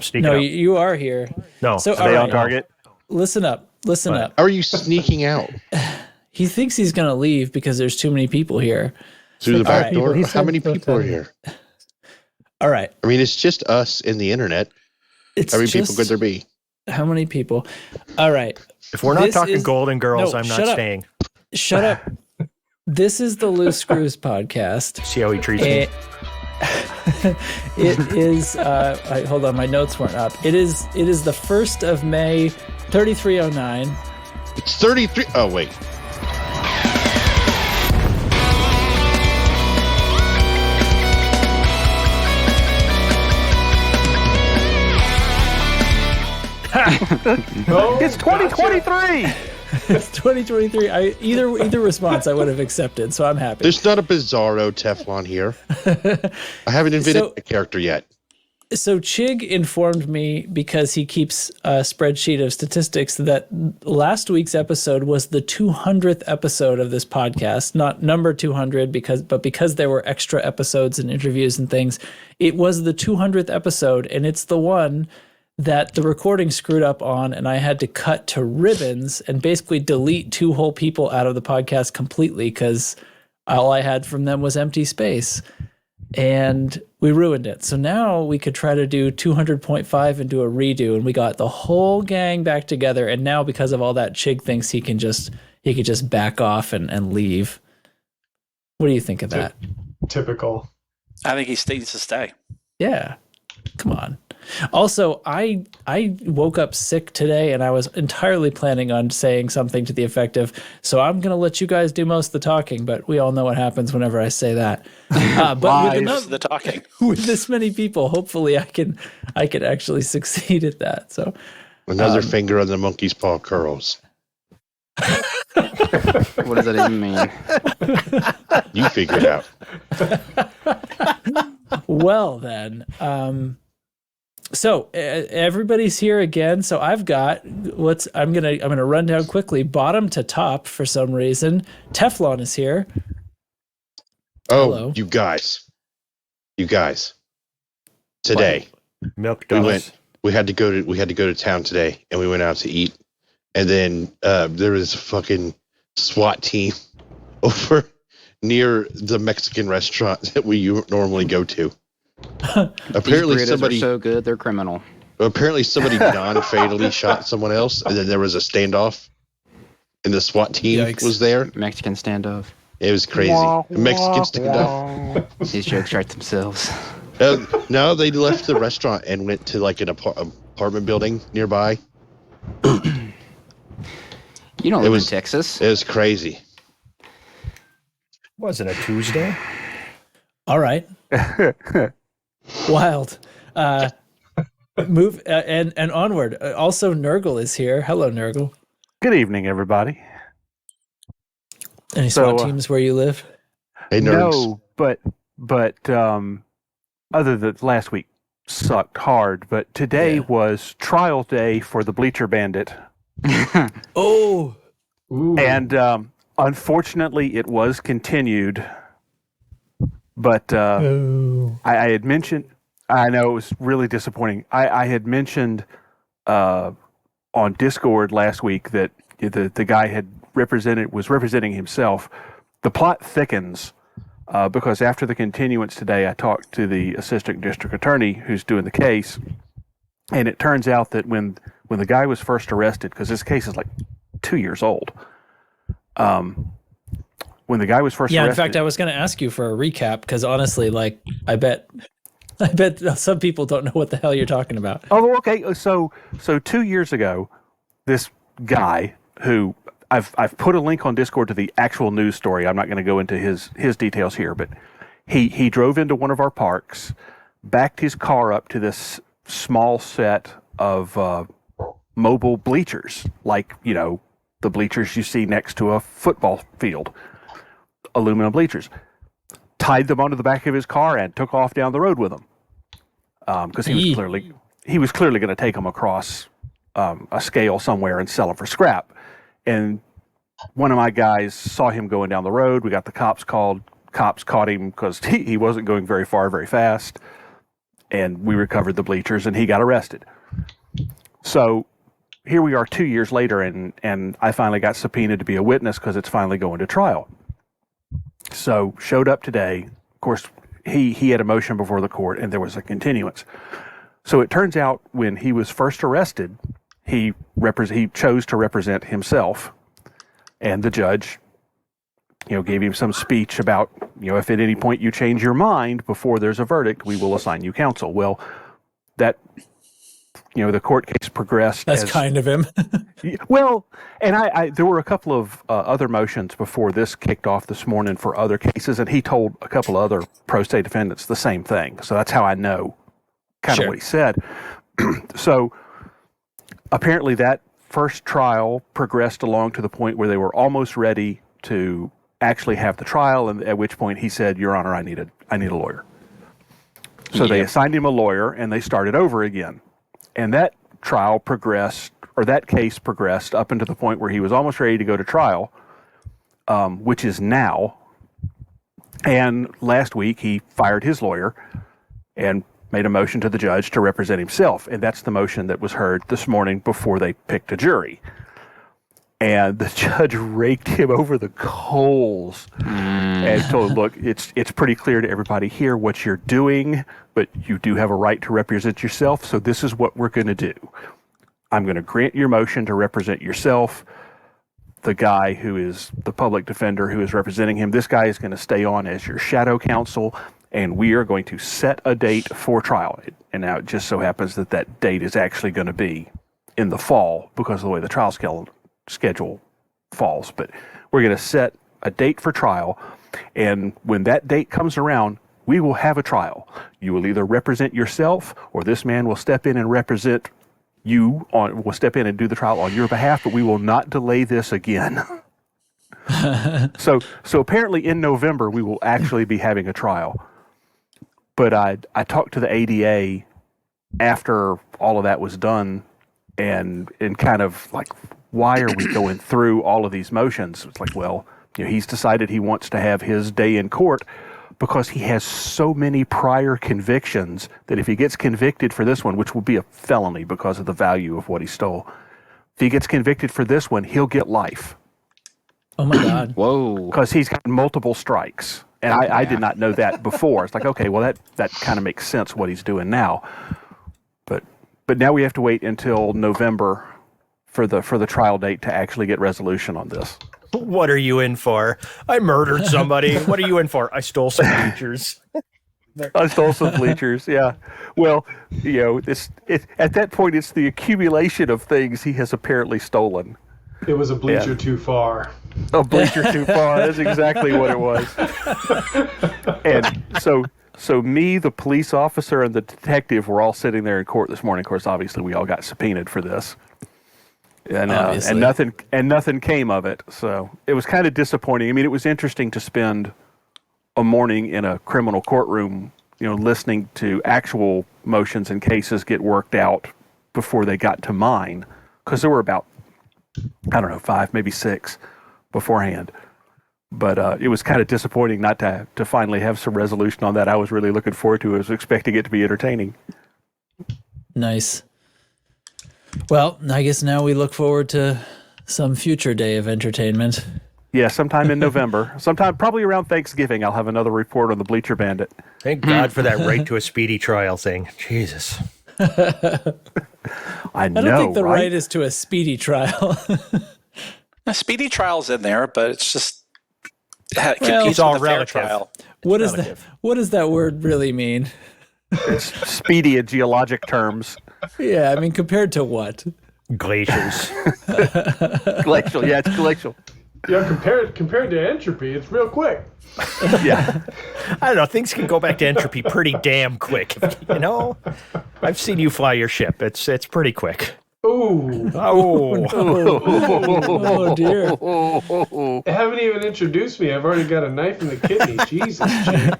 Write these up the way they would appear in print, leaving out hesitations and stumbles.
sneaking No, up. you are here. No, So, are all they on right. target? Listen up. How are you sneaking out? He thinks he's going to leave because there's too many people here. Through the back door? He How said many so people are too. here? All right. I mean, it's just us and the internet. It's How many just, people could there be? How many people? All right. If we're not This talking is- Golden Girls, No, I'm not shut up. staying. Shut up. This is the Loose Screws podcast. See how he treats me? It is, hold on, my notes weren't up. It is the 1st of May, 3309. It's 33. Oh, wait. It's 2023! It's 2023. Either response I would have accepted, so I'm happy. There's not a Bizarro Teflon here. I haven't invented a character yet. So Chig informed me, because he keeps a spreadsheet of statistics, that last week's episode was the 200th episode of this podcast, not number 200, but because there were extra episodes and interviews and things, it was the 200th episode, and it's the one that the recording screwed up on, and I had to cut to ribbons and basically delete 2 whole people out of the podcast completely because all I had from them was empty space. And we ruined it. So now we could try to do 200.5 and do a redo, and we got the whole gang back together. And now, because of all that, Chig thinks he could just back off and leave. What do you think of that? Typical. I think he needs to stay. Yeah, come on. Also, I woke up sick today, and I was entirely planning on saying something to the effect of, so I'm going to let you guys do most of the talking, but we all know what happens whenever I say that. But Most of the talking. with this many people, hopefully I can actually succeed at that. So Another finger on the monkey's paw curls. What does that even mean? You figure it out. well then, so everybody's here again. So I've got I'm gonna run down quickly, bottom to top for some reason. Teflon is here. Oh, Hello. you guys. Today Milk we donuts. we had to go to town today, and we went out to eat, and then there was a fucking SWAT team over near the Mexican restaurant that we normally go to. Apparently These burritos somebody are so good, they're criminal. non-fatally shot someone else, and then there was a standoff, and the SWAT team Yikes. was there. Mexican standoff. It was crazy. A Mexican standoff. These jokes write themselves. No, they left the restaurant and went to like an apartment building nearby. You don't live in was- Texas. It was crazy. Wasn't a Tuesday? All right. Wild. Move and onward. Also, Nurgle is here. Hello, Nurgle. Good evening, everybody. Any SWAT teams where you live? Hey, nerds. No, but other than last week sucked hard, but today was trial day for the Bleacher Bandit, Oh, Ooh. and unfortunately, it was continued. But I had mentioned, I know it was really disappointing. I had mentioned on Discord last week that the guy was representing himself. The plot thickens because after the continuance today, I talked to the assistant district attorney who's doing the case, and it turns out that when the guy was first arrested, because this case is like 2 years old, when the guy was first yeah. arrested, In fact, I was going to ask you for a recap because honestly, like, I bet some people don't know what the hell you're talking about. Oh, okay. So 2 years ago, this guy who I've put a link on Discord to the actual news story. I'm not going to go into his details here, but he drove into one of our parks, backed his car up to this small set of mobile bleachers, like, you know, the bleachers you see next to a football field, aluminum bleachers, tied them onto the back of his car and took off down the road with them. Because he was clearly going to take them across a scale somewhere and sell them for scrap. And one of my guys saw him going down the road. We got the cops called. Cops caught him because he wasn't going very far, very fast. and we recovered the bleachers, and he got arrested. So here we are 2 years later, and I finally got subpoenaed to be a witness because it's finally going to trial. So showed up today. Of course, he had a motion before the court, and there was a continuance. So it turns out when he was first arrested, he chose to represent himself, and the judge, gave him some speech about, if at any point you change your mind before there's a verdict, we will assign you counsel. Well, that, the court case progressed. That's kind of him. Well, and I there were a couple of other motions before this kicked off this morning for other cases, and he told a couple of other pro se defendants the same thing. So that's how I know kind of what he said. So apparently that first trial progressed along to the point where they were almost ready to actually have the trial, and at which point he said, "Your Honor, I need a lawyer." So they assigned him a lawyer, and they started over again. And that trial progressed, or that case progressed up into the point where he was almost ready to go to trial, which is now. And last week he fired his lawyer and made a motion to the judge to represent himself. And that's the motion that was heard this morning before they picked a jury. And the judge raked him over the coals and told him, look, it's pretty clear to everybody here what you're doing, but you do have a right to represent yourself, so this is what we're going to do. I'm going to grant your motion to represent yourself. The guy who is the public defender who is representing him, this guy is going to stay on as your shadow counsel, and we are going to set a date for trial. And now it just so happens that that date is actually going to be in the fall because of the way the trial schedule falls. But we're going to set a date for trial, and when that date comes around, we will have a trial. You will either represent yourself, or this man will step in and represent you, will step in and do the trial on your behalf, but we will not delay this again. So apparently in November, we will actually be having a trial. But I talked to the ADA after all of that was done, and kind of like, why are we going through all of these motions? It's like, well, he's decided he wants to have his day in court because he has so many prior convictions that if he gets convicted for this one, which will be a felony because of the value of what he stole, if he gets convicted for this one, he'll get life. Oh my God. Whoa. Because he's got multiple strikes. And I did not know that before. It's like, okay, well, that kind of makes sense what he's doing now. But now we have to wait until November for the trial date to actually get resolution on this. What are you in for? I murdered somebody. What are you in for? I stole some bleachers. I stole some bleachers, yeah. Well, at that point, it's the accumulation of things he has apparently stolen. It was a bleacher too far. A bleacher too far. That's exactly what it was. And so me, the police officer, and the detective were all sitting there in court this morning. Of course, obviously, we all got subpoenaed for this. And nothing came of it. So it was kind of disappointing. I mean, it was interesting to spend a morning in a criminal courtroom, listening to actual motions and cases get worked out before they got to mine, because there were about, 5, maybe 6 beforehand. But it was kind of disappointing not to finally have some resolution on that. I was really looking forward to it. I was expecting it to be entertaining. Nice. Well, I guess now we look forward to some future day of entertainment. Yeah, sometime in November. Sometime probably around Thanksgiving, I'll have another report on the Bleacher Bandit. Thank God for that right to a speedy trial thing. Jesus. I know, I don't think the right? right is to a speedy trial. A speedy trial's in there, but it's just competes it's all with the fair relative. trial. What does that word really mean? It's speedy in geologic terms. Yeah, I mean, compared to what? Glaciers. Glacial, yeah, it's glacial. Yeah, compared to entropy, it's real quick. Yeah. I don't know. Things can go back to entropy pretty damn quick. I've seen you fly your ship. It's pretty quick. Ooh. Oh. Oh dear. They haven't even introduced me. I've already got a knife in the kidney. Jesus, Jake.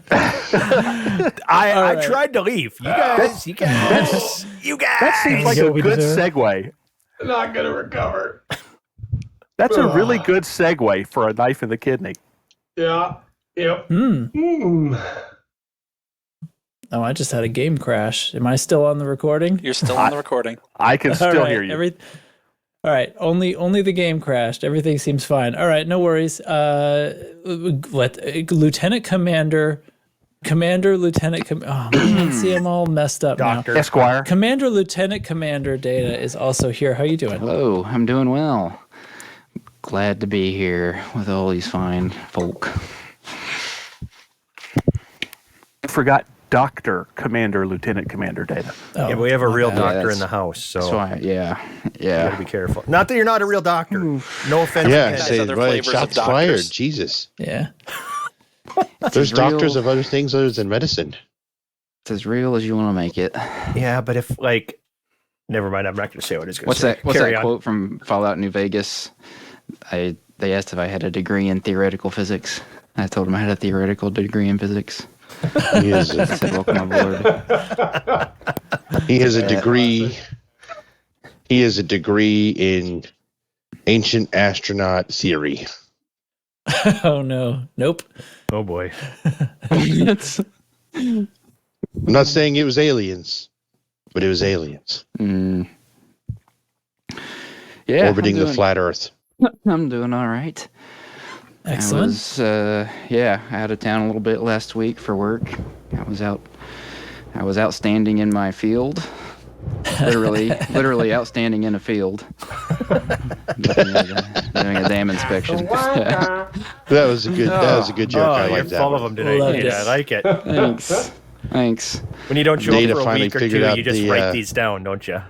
I tried to leave. You guys. That seems like a good segue. Not gonna recover. That's a really good segue for a knife in the kidney. Yeah. Yep. Oh, I just had a game crash. Am I still on the recording? You're still on the recording. I can still All right, hear you. All right, only the game crashed. Everything seems fine. All right, no worries. Lieutenant Commander, Lieutenant. Oh man, see, I'm all messed up Doctor. now. Esquire. Commander, Lieutenant Commander Data is also here. How you doing? Hello, I'm doing well. Glad to be here with all these fine folk. I forgot Doctor Commander Lieutenant Commander Data. Oh, Yeah, but we have a real bad. doctor That's- in the house, so That's why, yeah. you gotta be careful. Not that you're not a real doctor. No offense. Yeah, to Guys, say other right. flavors of Shots doctors. fired. Jesus. yeah. There's as real- doctors of other things other than medicine. It's as real as you want to make it. Yeah, but if like, never mind. I'm not going to say what it's going to What's say. that? What's Carry that on. quote from Fallout New Vegas? They asked if I had a degree in theoretical physics. I told them I had a theoretical degree in physics. He has I said, "Welcome aboard." he has a degree. He has a degree in ancient astronaut theory. Oh no. Nope. Oh boy. I'm not saying it was aliens, but it was aliens Mm. Yeah, orbiting the flat Earth. I'm doing all right. Excellent. I was, out of town a little bit last week for work. I was outstanding in my field. Literally outstanding in a field. Doing a dam inspection. That was a good joke. I you're like that. full of one. them today. Loved Data. it. I like it. Thanks. When you don't show up Data for a finally week or figured two, out you just the, write these down, don't you?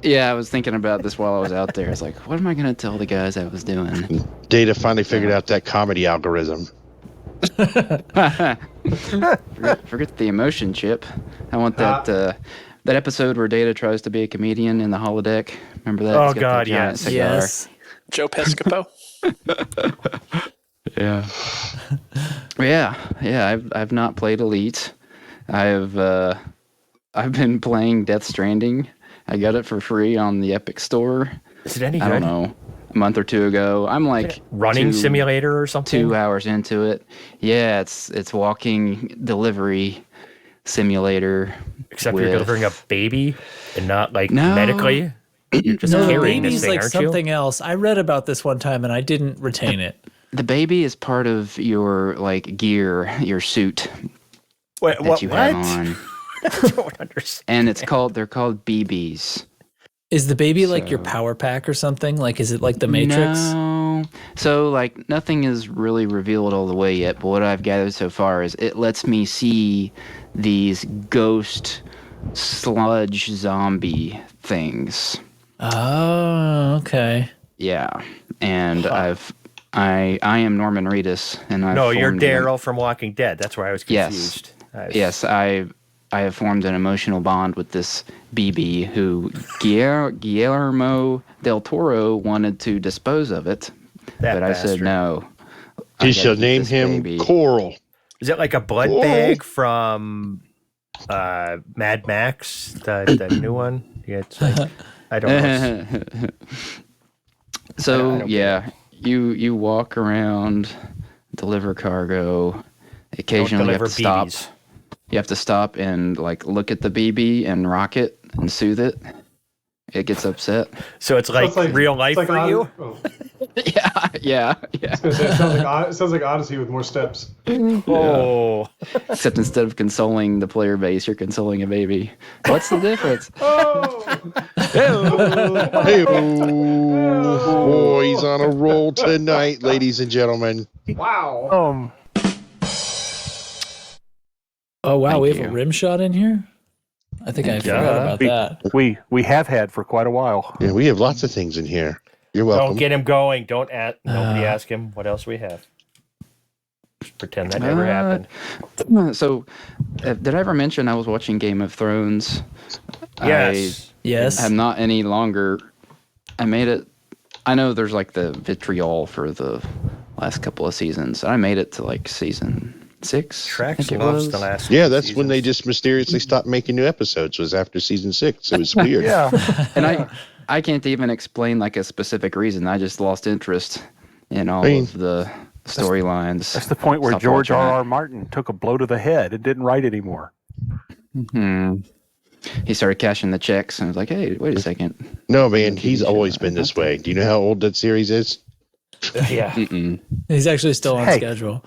Yeah, I was thinking about this while I was out there. It's like, what am I going to tell the guys I was doing? Data finally figured out that comedy algorithm. forget the emotion chip. I want that episode where Data tries to be a comedian in the holodeck. Remember that? Oh, He's got the God, giant yes. cigar. Yes. Joe Piscopo. Yeah. Yeah. I've not played Elite. I've been playing Death Stranding. I got it for free on the Epic Store. Is it any I good? don't know, a month or two ago. I'm like Running simulator or something? 2 hours into it. Yeah, it's walking delivery simulator. Except you're with- delivering a baby and not like No. medically. You're just No, the carrying this baby's thing, like aren't something else. I read about this one time and I didn't retain it. The baby is part of your like gear, your suit you? Wait, that you have on, I don't understand. and they're called BBs. Is the baby like your So- power pack or something? Like, is it like the Matrix? No. So, like, nothing is really revealed all the way yet, but what I've gathered so far is it lets me see these ghost sludge zombie things. Oh, okay. Yeah. And I am Norman Reedus, and I've No, you're formed an- Daryl from Walking Dead. That's where I was Yes. confused. Yes, I have formed an emotional bond with this BB who Guillermo del Toro wanted to dispose of it, That but I said bastard. no. He I shall gotta keep name this him baby. Coral. Is it like a blood Oh. bag from Mad Max, the new one? Yeah, it's like, I don't know. I So don't yeah, you walk around, deliver cargo. Don't Occasionally you have deliver to stop. BBs. You have to stop and like look at the BB and rock it and soothe it. It gets upset. So it's like, real life it's like for you? Oh. Yeah. It sounds like Odyssey with more steps. Oh. Except instead of consoling the player base, you're consoling a baby. What's the difference? Oh, Hey, boys on a roll tonight, ladies and gentlemen. wow. Oh, wow. Thank We have you. a rim shot in here? I think I forgot about that. We have had for quite a while. Yeah, we have lots of things in here. You're welcome. Don't get him going. Don't ask. Nobody ask him what else we have. Just pretend that never happened. So, did I ever mention I was watching Game of Thrones? Yes. Yes. I'm not any longer. I made it. I know there's like the vitriol for the last couple of seasons. I made it to like season 6. I Trex think it loves was. the last. Yeah, few that's when they seasons. just mysteriously stopped making new episodes. Was after season 6. It was weird. And I can't even explain like a specific reason. I just lost interest in all mean, of the storylines. That's the point where Stopped George watching R.R. it. Martin took a blow to the head and didn't write anymore. He started cashing the checks, and I was like, "Hey, wait a second." No, man, he's always been this way. Do you know how old that series is? Yeah. He's actually still on schedule.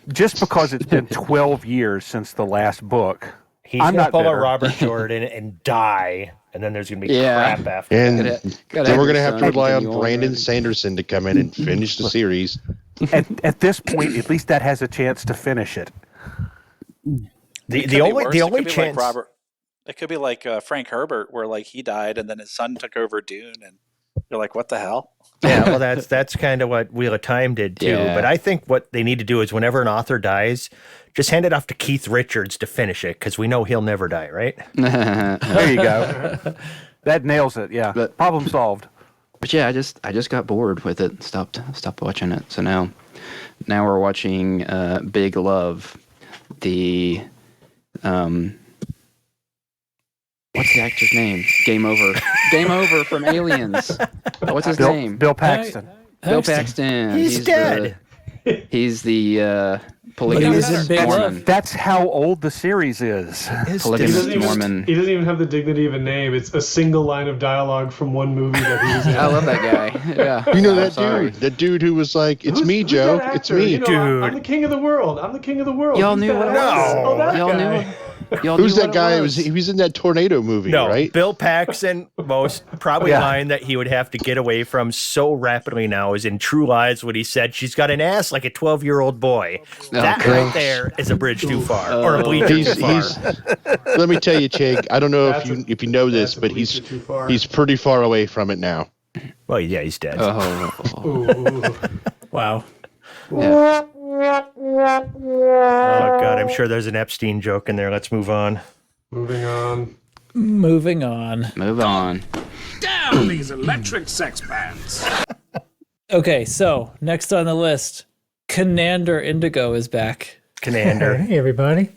Just because it's been 12 years since the last book, He's I'm going to not pull a bitter. Robert Jordan and die, and then there's going to be Yeah. crap after. And Gotta then we're your going to have son to rely on continue Brandon already. Sanderson to come in and finish the series. At this point, at least that has a chance to finish it. The only chance. Like Robert, it could be like Frank Herbert, where like he died and then his son took over Dune, and you're like, what the hell? Yeah, well, that's kind of what Wheel of Time did too. Yeah. But I think what they need to do is whenever an author dies, just hand it off to Keith Richards to finish it, because we know he'll never die, right? There you go. That nails it. Yeah, But- problem solved. But yeah, I just got bored with it. Stopped watching it. So now we're watching Big Love, the what's the actor's name? Game Over from Aliens. What's his name? Bill Paxton. Bill Paxton. He's dead. He's the But he was in polygamous Big Mormon. Love. That's how old the series is. Polygamous He Mormon. doesn't even have the dignity of a name. It's a single line of dialogue from one movie that he was in. I love that guy. Yeah. You know I'm that sorry. dude? That dude who was like, "It's Who's- me, who's Joe. that It's actor? me." You know, Dude. I'm the king of the world. I'm the king of the world. Y'all Who's knew that what it actor? was. Oh, that Y'all guy. knew. Y'all Who's knew that what guy? It was. He was in that tornado movie, No, right? Bill Paxton, most probably Yeah. line that he would have to get away from so rapidly now is in True Lies when he said she's got an ass like a 12-year-old boy. That Okay. right there is a bridge too far, or a bleacher He's, too far. he's. Let me tell you, Chig. I don't know That's if you know this, that's a but bleacher too far. he's pretty far away from it now. Well, yeah, he's dead. Oh. Ooh. Wow. Yeah. Oh God, I'm sure there's an Epstein joke in there. Let's move on. Moving on. Moving on. Move on. Damn these electric sex bands. Okay, so next on the list, Conander Indigo is back. Conander. Hey, everybody.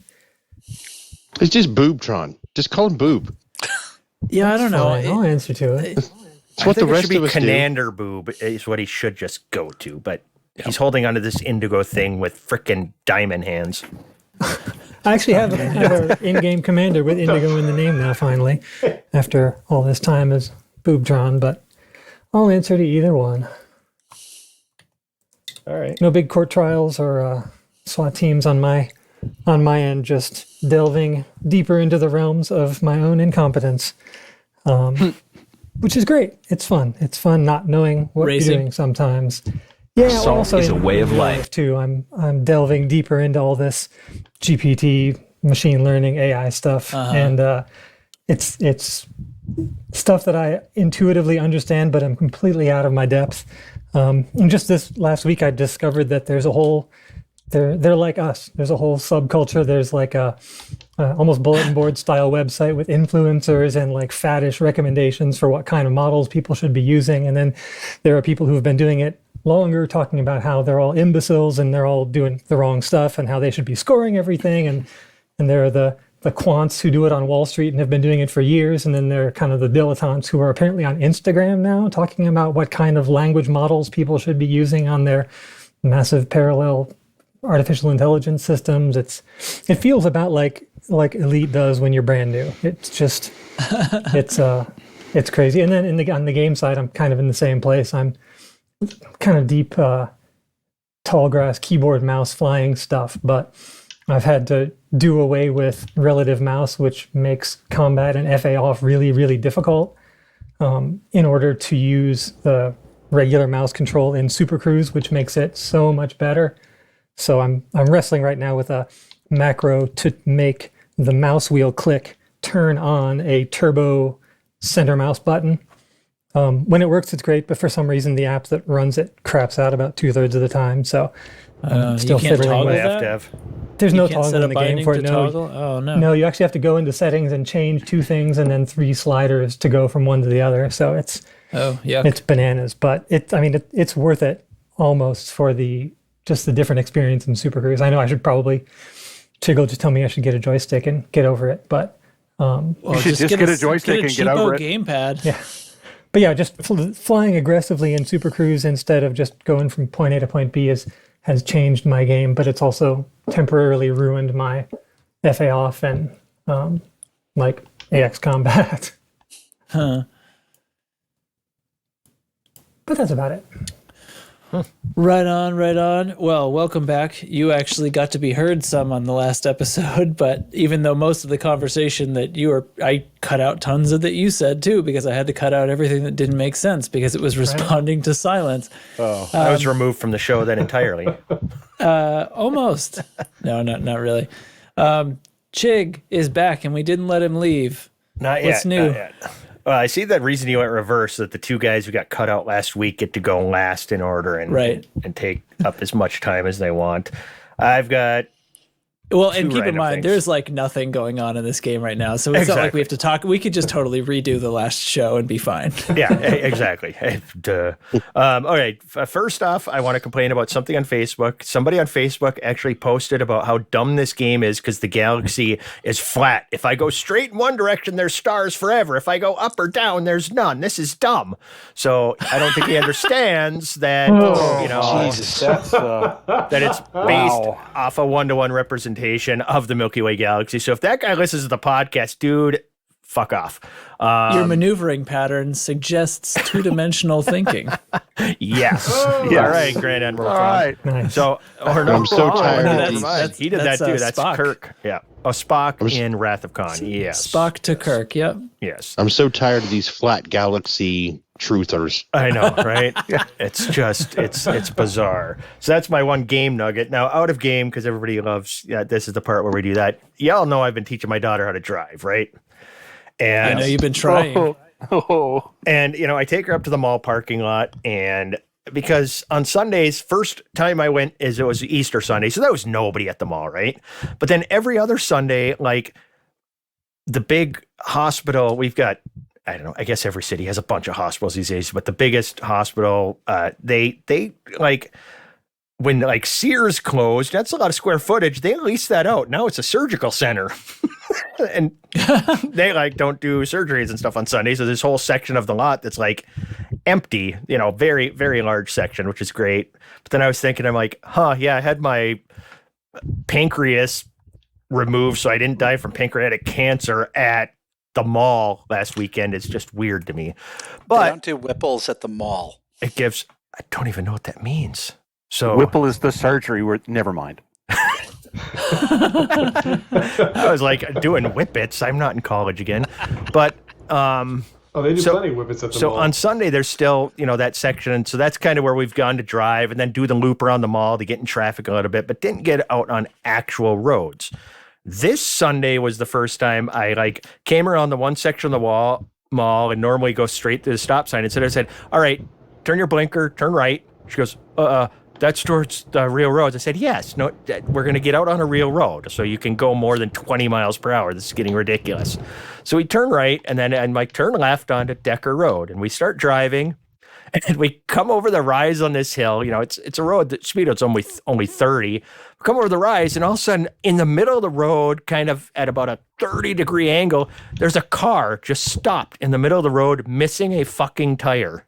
It's just Boobtron. Just call him Boob. Yeah, I don't know. Fine, I'll answer to it. It's I what the think it rest should be of us do. Conander Boob is what he should just go to, but he's holding onto this indigo thing with frickin' diamond hands. I actually have an in-game commander with Indigo in the name now, finally, after all this time as Boobtron, but I'll answer to either one. All right. No big court trials or SWAT teams on my end, just delving deeper into the realms of my own incompetence, which is great. It's fun. It's fun not knowing what Racing. you're doing sometimes. Yeah, Assault also is a in way of real life. too. I'm delving deeper into all this GPT, machine learning, AI stuff, and it's stuff that I intuitively understand, but I'm completely out of my depth. And just this last week, I discovered that there's a whole they're like us. There's a whole subculture. There's like a almost bulletin board style website with influencers and like faddish recommendations for what kind of models people should be using. And then there are people who have been doing it longer, talking about how they're all imbeciles and they're all doing the wrong stuff and how they should be scoring everything. And there are the quants who do it on Wall Street and have been doing it for years. And then there are kind of the dilettantes who are apparently on Instagram now talking about what kind of language models people should be using on their massive parallel artificial intelligence systems. It feels about like Elite does when you're brand new. It's just it's crazy. And then on the game side, I'm kind of in the same place. I'm kind of deep tall grass keyboard mouse flying stuff, but I've had to do away with relative mouse, which makes combat and FA off really, really difficult in order to use the regular mouse control in Super Cruise, which makes it so much better. So I'm wrestling right now with a macro to make the mouse wheel click turn on a turbo center mouse button. When it works, it's great, but for some reason the app that runs it craps out about 2/3 of the time. So I'm still you can't fiddling toggle with I have that? to have. There's You no can't set toggle a in the game binding for to it. No, toggle? Oh, no. no, you actually have to go into settings and change 2 things and then 3 sliders to go from one to the other. So it's Oh, yeah. it's bananas, but it's worth it almost for just the different experience in Super Cruise. I know I should probably Chiggle just tell me I should get a joystick and get over it, but Well, You should just get a joystick and get over it. Gamepad. yeah. But yeah, just flying aggressively in Super Cruise instead of just going from point A to point B has changed my game, but it's also temporarily ruined my FA off and like AX Combat. Huh. But that's about it. Right on, right on. Well, welcome back. You actually got to be heard some on the last episode, but even though most of the conversation I cut out tons of that you said too, because I had to cut out everything that didn't make sense because it was responding to silence. Oh, I was removed from the show then entirely. Almost. No, not really. Chig is back and we didn't let him leave. Not yet. What's new? Not yet. I see that reason you went reverse, that the two guys who got cut out last week get to go last in order and take up as much time as they want. I've got Well, and keep in mind, there's like nothing going on in this game right now. So it's not like we have to talk. We could just totally redo the last show and be fine. Yeah, exactly. Duh. All right. First off, I want to complain about something on Facebook. Somebody on Facebook actually posted about how dumb this game is because the galaxy is flat. If I go straight in one direction, there's stars forever. If I go up or down, there's none. This is dumb. So I don't think he understands that, Jesus, that's, that it's based off a one-to-one representation of the Milky Way galaxy. So if that guy listens to the podcast, dude, fuck off. Your maneuvering pattern suggests two-dimensional thinking. Yes. All right, Grand Admiral. All right. Nice. So, I'm so tired of these. He did that too. That's Spock. Kirk. Yeah. Oh, Spock in Wrath of Khan. Yes. Spock to Kirk. Yep. Yes. I'm so tired of these flat galaxy truthers. I know, right? It's just, it's bizarre. So that's my one game nugget. Now, out of game, because everybody loves, this is the part where we do that. Y'all know I've been teaching my daughter how to drive, right? And I know you've been trying. And, I take her up to the mall parking lot, and because on Sundays, first time I went it was Easter Sunday, so there was nobody at the mall, right? But then every other Sunday, like the big hospital, we've got, I don't know, I guess every city has a bunch of hospitals these days, but the biggest hospital, they like, when like Sears closed, that's a lot of square footage. They leased that out. Now it's a surgical center. And they like don't do surgeries and stuff on Sunday. So this whole section of the lot that's like empty, very, very large section, which is great. But then I was thinking, I'm like, I had my pancreas removed so I didn't die from pancreatic cancer at the mall last weekend. It's just weird to me. But they don't do Whipples at the mall. I don't even know what that means. So Whipple is the surgery. Never mind. I was like doing whippets. I'm not in college again, but they do plenty of whippets at the mall. So on Sunday there's still that section, and so that's kind of where we've gone to drive and then do the loop around the mall to get in traffic a little bit, but didn't get out on actual roads. This Sunday was the first time I came around the one section of the mall and normally go straight to the stop sign. Instead I said, all right, turn your blinker, turn right. She goes, that's towards the real roads. I said, yes, no, we're going to get out on a real road so you can go more than 20 miles per hour. This is getting ridiculous. So we turn right, and then I'm like, turn left onto Decker Road. And we start driving, and we come over the rise on this hill. It's a road that speed it's only 30. We come over the rise, and all of a sudden, in the middle of the road, kind of at about a 30-degree angle, there's a car just stopped in the middle of the road, missing a fucking tire.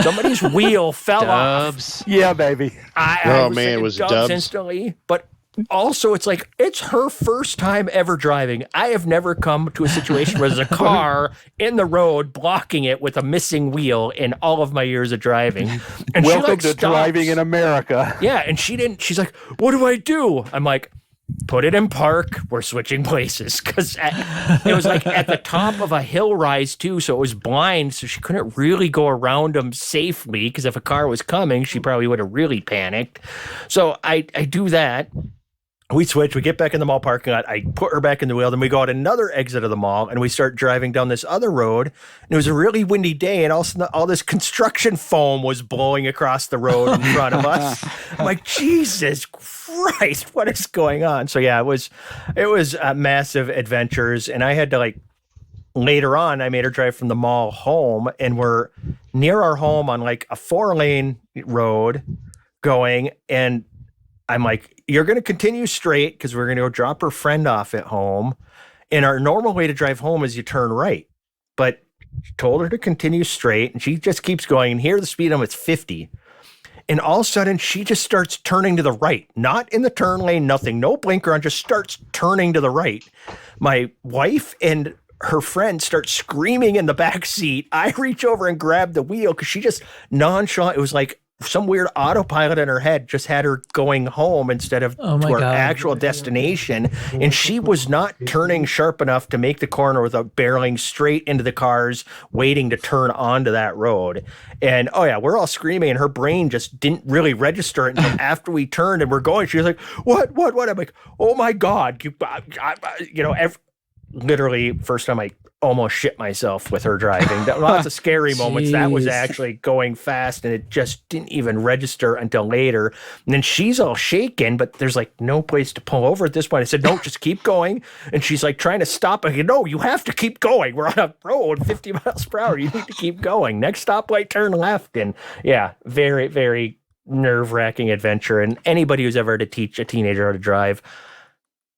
Somebody's wheel fell off. Yeah, baby. It was Dubs instantly. But also, it's her first time ever driving. I have never come to a situation where there's a car in the road blocking it with a missing wheel in all of my years of driving. And welcome to driving in America. Yeah, and she's like, what do I do? I'm like, put it in park. We're switching places, because it was like at the top of a hill rise too, so it was blind, so she couldn't really go around them safely, because if a car was coming, she probably would have really panicked. So I do that. We switch. We get back in the mall parking lot. I put her back in the wheel. Then we go out another exit of the mall, and we start driving down this other road. And it was a really windy day, and all this construction foam was blowing across the road in front of us. I'm like, Jesus Christ, what is going on? So yeah, it was massive adventures, and I had to later on, I made her drive from the mall home, and we're near our home on a 4-lane road going, and I'm like, you're going to continue straight because we're going to go drop her friend off at home. And our normal way to drive home is you turn right. But told her to continue straight, and she just keeps going. And here the speed limit's 50. And all of a sudden, she just starts turning to the right, not in the turn lane, nothing, no blinker on, just starts turning to the right. My wife and her friend start screaming in the back seat. I reach over and grab the wheel because she just nonchalant. It was like some weird autopilot in her head just had her going home instead of to her actual destination. And she was not turning sharp enough to make the corner without barreling straight into the cars waiting to turn onto that road. And we're all screaming, and her brain just didn't really register it until after we turned and we're going. She was like, what? I'm like, oh my God. Literally first time I almost shit myself with her driving. Lots of scary moments. That was actually going fast, and it just didn't even register until later. And then she's all shaken, but there's like no place to pull over at this point. I said, no, just keep going. And she's like trying to stop. I said, no, you have to keep going. We're on a road 50 miles per hour. You need to keep going. Next stoplight, turn left. And yeah, very, very nerve-wracking adventure. And anybody who's ever had to teach a teenager how to drive,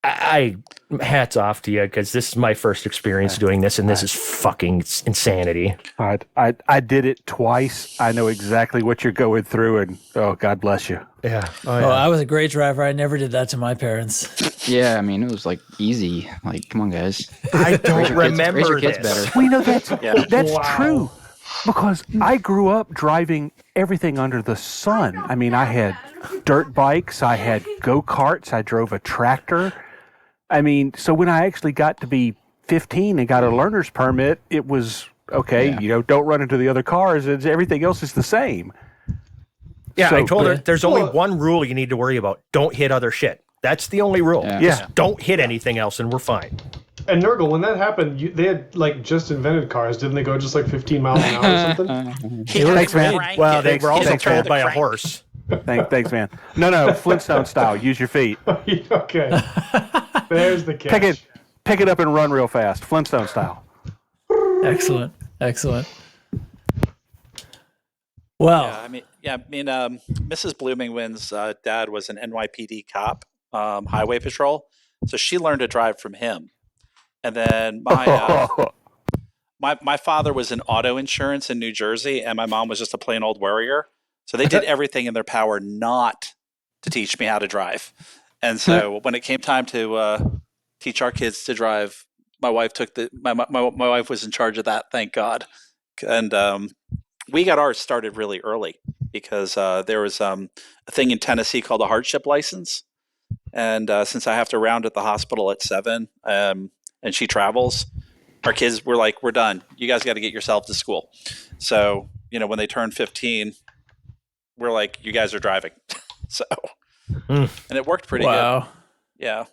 I hats off to you, because this is my first experience doing this, and this is fucking insanity. I did it twice. I know exactly what you're going through, and God bless you. Yeah. I was a great driver. I never did that to my parents. Yeah, I mean, it was like easy. Like, come on, guys. I don't remember raise your kids this. better. We know that's true, because I grew up driving everything under the sun. I mean, I had dirt bikes, I had go-karts, I drove a tractor. I mean, so when I actually got to be 15 and got a learner's permit, it was, okay, don't run into the other cars. Everything else is the same. Yeah, so, I told her there's only one rule you need to worry about. Don't hit other shit. That's the only rule. Yeah. Just don't hit anything else, and we're fine. And Nurgle, when that happened, they had like just invented cars. Didn't they go just like 15 miles an hour or something? Thanks, man. Well, they were also told by a horse. Thanks, man. No, Flintstone style. Use your feet. Okay. There's the catch. Pick it up and run real fast. Flintstone style. Excellent. Well, Mrs. Bloomingwin's dad was an NYPD cop, highway patrol, so she learned to drive from him. And then my father was in auto insurance in New Jersey, and my mom was just a plain old warrior. So they did everything in their power not to teach me how to drive. And so when it came time to teach our kids to drive, my wife took my wife was in charge of that, thank God. And we got ours started really early because there was a thing in Tennessee called a hardship license. And since I have to round at the hospital at 7 and she travels, our kids were like, we're done. You guys got to get yourself to school. So, when they turned 15, we're like, you guys are driving. So, and it worked pretty good. Yeah.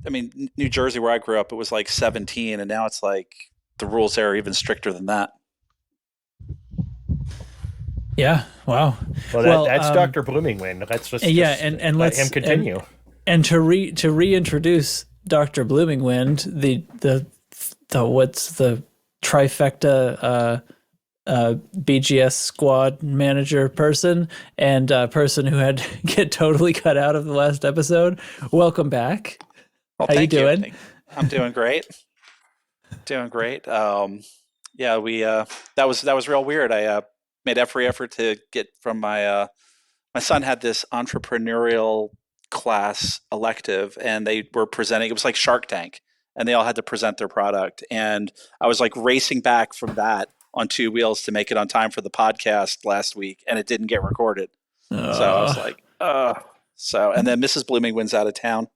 I mean, New Jersey, where I grew up, it was like 17, and now it's like the rules there are even stricter than that. Yeah. Wow. Well, that's Dr. Bloomingwind. Let's just and let him continue. And to reintroduce Dr. Bloomingwind, the what's the trifecta BGS squad manager person and person who had to get totally cut out of the last episode. Welcome back. Well, how you doing? I'm doing great. Doing great. We that was real weird. I made every effort to get from my son had this entrepreneurial class elective, and they were presenting. It was like Shark Tank, and they all had to present their product. And I was like racing back from that on 2 wheels to make it on time for the podcast last week, and it didn't get recorded. So I was like, and then Mrs. Bloomingwind's out of town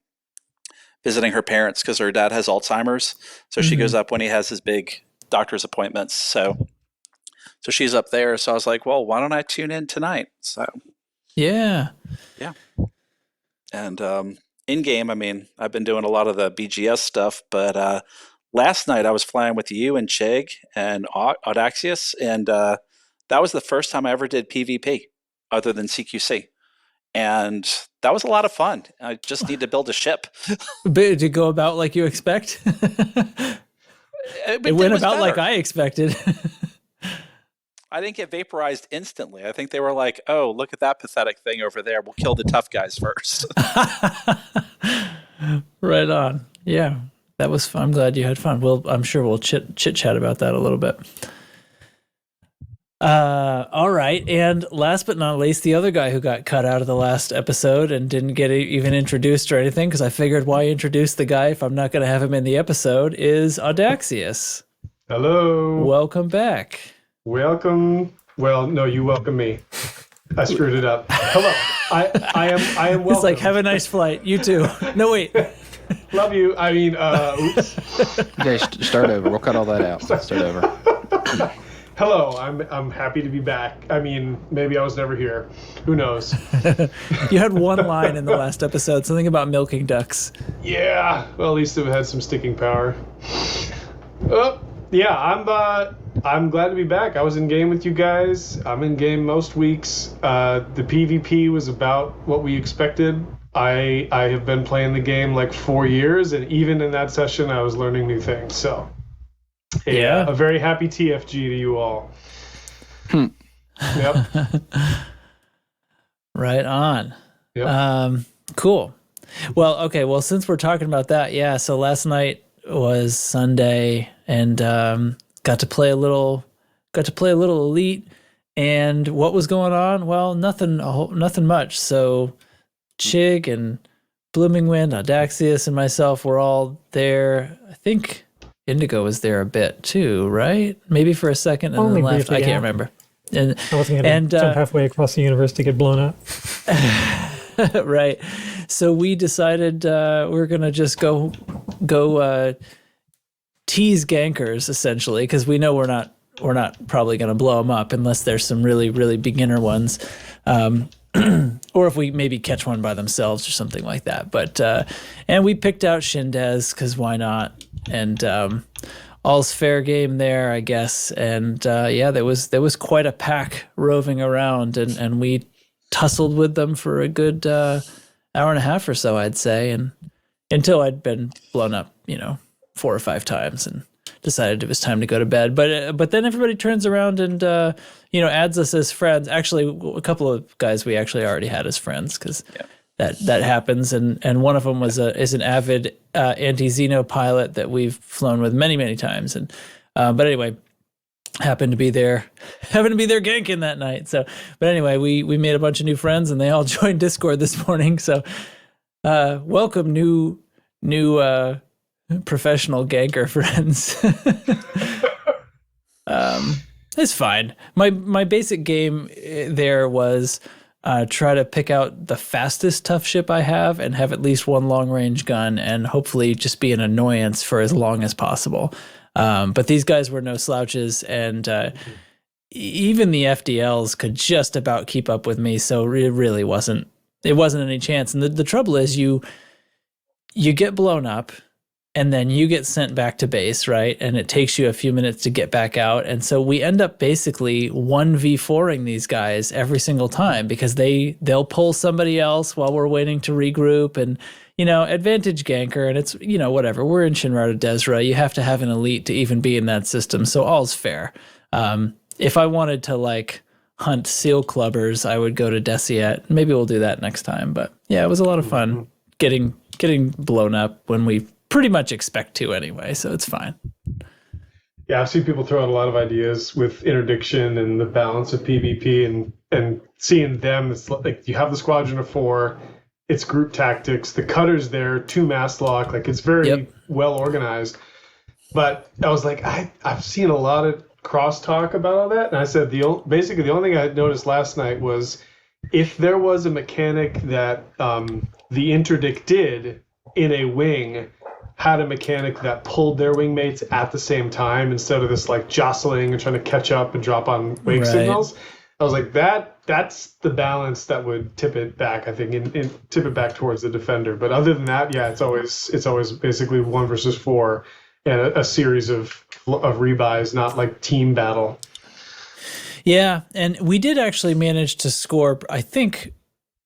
visiting her parents because her dad has Alzheimer's. So she goes up when he has his big doctor's appointments. So she's up there. So I was like, well, why don't I tune in tonight? So yeah. And in game, I mean, I've been doing a lot of the BGS stuff, but last night I was flying with you and Chig and Audaxius, and that was the first time I ever did PvP other than CQC. And that was a lot of fun. I just need to build a ship. Did it go about like you expect? It went about better. Like I expected. I didn't get vaporized instantly. I think they were like, oh, look at that pathetic thing over there. We'll kill the tough guys first. Right on. Yeah, that was fun. I'm glad you had fun. I'm sure we'll chit chat about that a little bit. All right. And last but not least, the other guy who got cut out of the last episode and didn't get even introduced or anything, because I figured why introduce the guy if I'm not going to have him in the episode, is Audaxius. Hello. Welcome back. Welcome. Well, no, you welcome me. I screwed it up. Hello. I am welcome. It's like, have a nice flight. You too. No, wait. Love you. I mean, oops. Okay, start over. We'll cut all that out. Start over. Hello, I'm happy to be back. I mean, maybe I was never here. Who knows? You had one line in the last episode, something about milking ducks. Yeah. Well, at least it had some sticking power. Yeah, I'm glad to be back. I was in game with you guys. I'm in game most weeks. The PvP was about what we expected. I have been playing the game like 4 years, and even in that session, I was learning new things. So. Yeah, a very happy TFG to you all. Yep. Right on. Yep. Cool. Well, okay. Well, since we're talking about that, yeah. So last night was Sunday, and got to play a little Elite. And what was going on? Well, nothing much. So Chig and Blooming Wind, Audaxius, and myself were all there. I think Indigo was there a bit too, right? Maybe for a second and Only then left. briefly, I can't yeah. remember. And I wasn't going to jump halfway across the universe to get blown up. right. So we decided we're going to just go tease gankers essentially, because we know we're not probably going to blow them up unless there's some really, really beginner ones. Or if we maybe catch one by themselves or something like that. But and we picked out Shindez because why not? And all's fair game there, I guess. And yeah, there was quite a pack roving around, and we tussled with them for a good hour and a half or so, I'd say, and until I'd been blown up, 4 or 5 times, and decided it was time to go to bed. But then everybody turns around and adds us as friends. Actually, a couple of guys we actually already had as friends because that happens. And one of them is an avid anti-Xeno pilot that we've flown with many times. And but anyway, happened to be there ganking that night. So, but anyway, we made a bunch of new friends, and they all joined Discord this morning. So, welcome new professional ganker friends. It's fine. My basic game there was try to pick out the fastest tough ship I have and have at least one long range gun, and hopefully just be an annoyance for as long as possible. But these guys were no slouches, and even the FDLs could just about keep up with me. So it really wasn't any chance. And the trouble is you get blown up, and then you get sent back to base, right? And it takes you a few minutes to get back out. And so we end up basically 1v4ing these guys every single time, because they'll pull somebody else while we're waiting to regroup. And, advantage ganker, and it's, whatever. We're in Shinrarta Desra. You have to have an elite to even be in that system. So all's fair. If I wanted to hunt seal clubbers, I would go to Deciat. Maybe we'll do that next time. But yeah, it was a lot of fun getting blown up when we pretty much expect to anyway, so it's fine. Yeah, I've seen people throw out a lot of ideas with interdiction and the balance of PvP, and seeing them. It's like you have the squadron of 4, it's group tactics, the cutter's there, 2 mast lock, it's very well organized. But I was like, I've seen a lot of crosstalk about all that, and I said basically the only thing I noticed last night was if there was a mechanic that the interdict did in a wing, had a mechanic that pulled their wingmates at the same time instead of this jostling and trying to catch up and drop on wake signals. I was like, that's the balance that would tip it back, I think, and tip it back towards the defender. But other than that, yeah, it's always basically 1 versus 4 and a series of rebuys, not team battle. Yeah, and we did actually manage to score, I think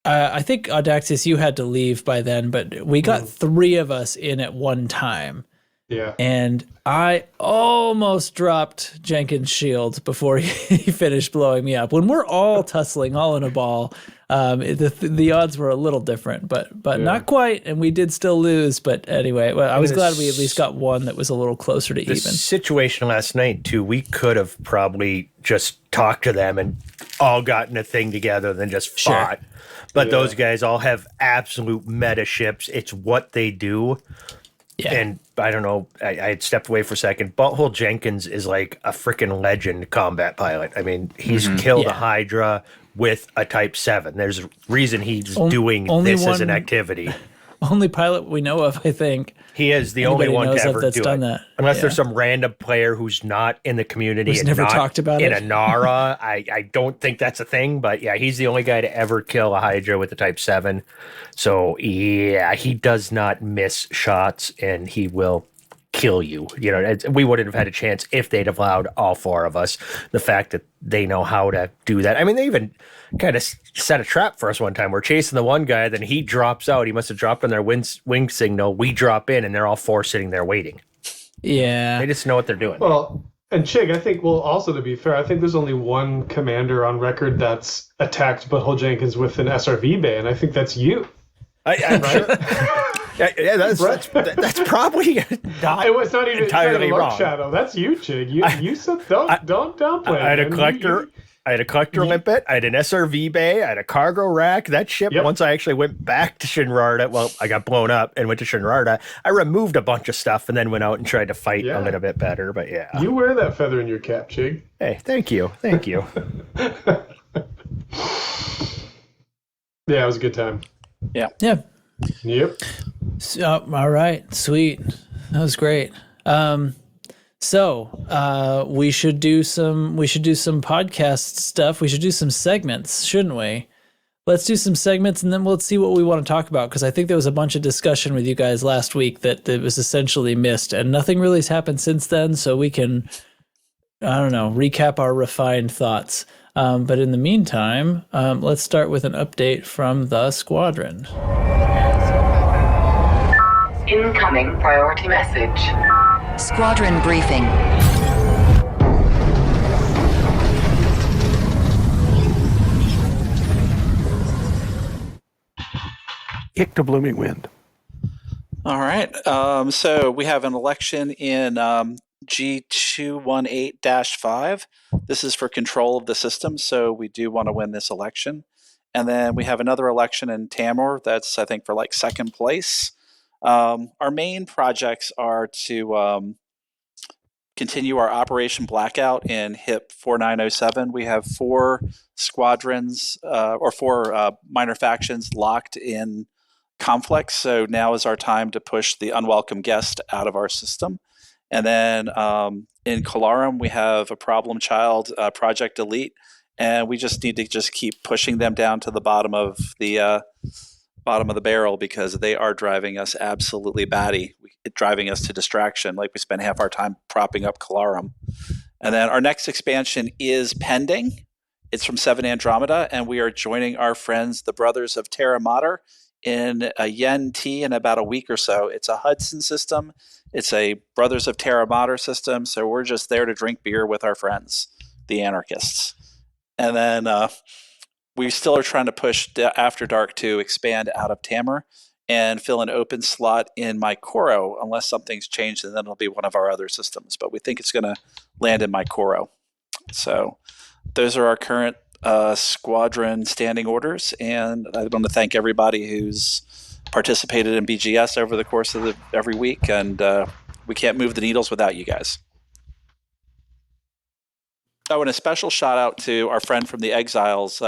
Audaxius, you had to leave by then, but we got 3 of us in at one time. Yeah. And I almost dropped Jenkins' shield before he finished blowing me up. When we're all tussling, all in a ball, the odds were a little different, but not quite, and we did still lose. But anyway, well, I was glad we at least got one that was a little closer to The even. situation last night, too, we could have probably just talked to them and all gotten a thing together than just fought. But those guys all have absolute meta ships. It's what they do. Yeah. And I don't know, I had stepped away for a second. Butthole Jenkins is like a freaking legend combat pilot. I mean, he's killed a Hydra with a Type 7. There's a reason he's doing this as an activity. Only pilot we know of, I think. He is the only one to ever do it. That. Unless there's some random player who's not in the community and never not talked about in it. a NARA. I don't think that's a thing, but yeah, he's the only guy to ever kill a Hydra with a Type 7. So yeah, he does not miss shots and he will kill you. You know, we wouldn't have had a chance if they'd allowed all four of us. The fact that they know how to do that. I mean, they even kind of set a trap for us one time. We're chasing the one guy, then he drops out. He must have dropped on their wing signal. We drop in, and they're all four sitting there waiting. Yeah. They just know what they're doing. Well, and Chig, I think, well, also to be fair, I think there's only one commander on record that's attacked Butthole Jenkins with an SRV bay, and I think that's you. I'm right? Yeah, that's probably not. It was not even entirely wrong. Shadow. That's you, Chig. You said don't downplay. I had a collector. I had a collector limpet. I had an SRV bay. I had a cargo rack. That ship. Once I actually went back to Shinrarta. Well, I got blown up and went to Shinrarta. I removed a bunch of stuff and then went out and tried to fight a little bit better. But yeah, you wear that feather in your cap, Chig. Hey, thank you. Yeah, it was a good time. Yeah. Yep. So, all right, sweet. That was great. So we should do some podcast stuff. We should do some segments, shouldn't we? Let's do some segments and then we'll see what we want to talk about, because I think there was a bunch of discussion with you guys last week that was essentially missed, and nothing really has happened since then, so we can, I don't know, recap our refined thoughts. But in the meantime, let's start with an update from the squadron. Incoming priority message. Squadron briefing. Kick to blooming wind. All right. So we have an election in G218-5. This is for control of the system, so we do want to win this election. And then we have another election in Tamor that's, I think, for like second place. Our main projects are to continue our Operation Blackout in HIP 4907. We have 4 squadrons or 4 minor factions locked in conflicts. So now is our time to push the unwelcome guest out of our system. And then in Calarum, we have a problem child, Project Elite, and we just need to just keep pushing them down to the bottom of the barrel, because they are driving us absolutely batty, driving us to distraction. Like, we spend half our time propping up Calarum. And then our next expansion is pending. It's from 7 Andromeda, and we are joining our friends, the Brothers of Terra Mater, in a Yen T in about a week or so. It's a Hudson system. It's a Brothers of Terra Mater system, so we're just there to drink beer with our friends, the anarchists. And then we still are trying to push AfterDark to expand out of Tamor and fill an open slot in Mycoro, unless something's changed, and then it'll be one of our other systems. But we think it's going to land in Mycoro. So those are our current squadron standing orders, and I want to thank everybody who's participated in BGS over the course of every week, and we can't move the needles without you guys. Oh, and a special shout out to our friend from the Exiles,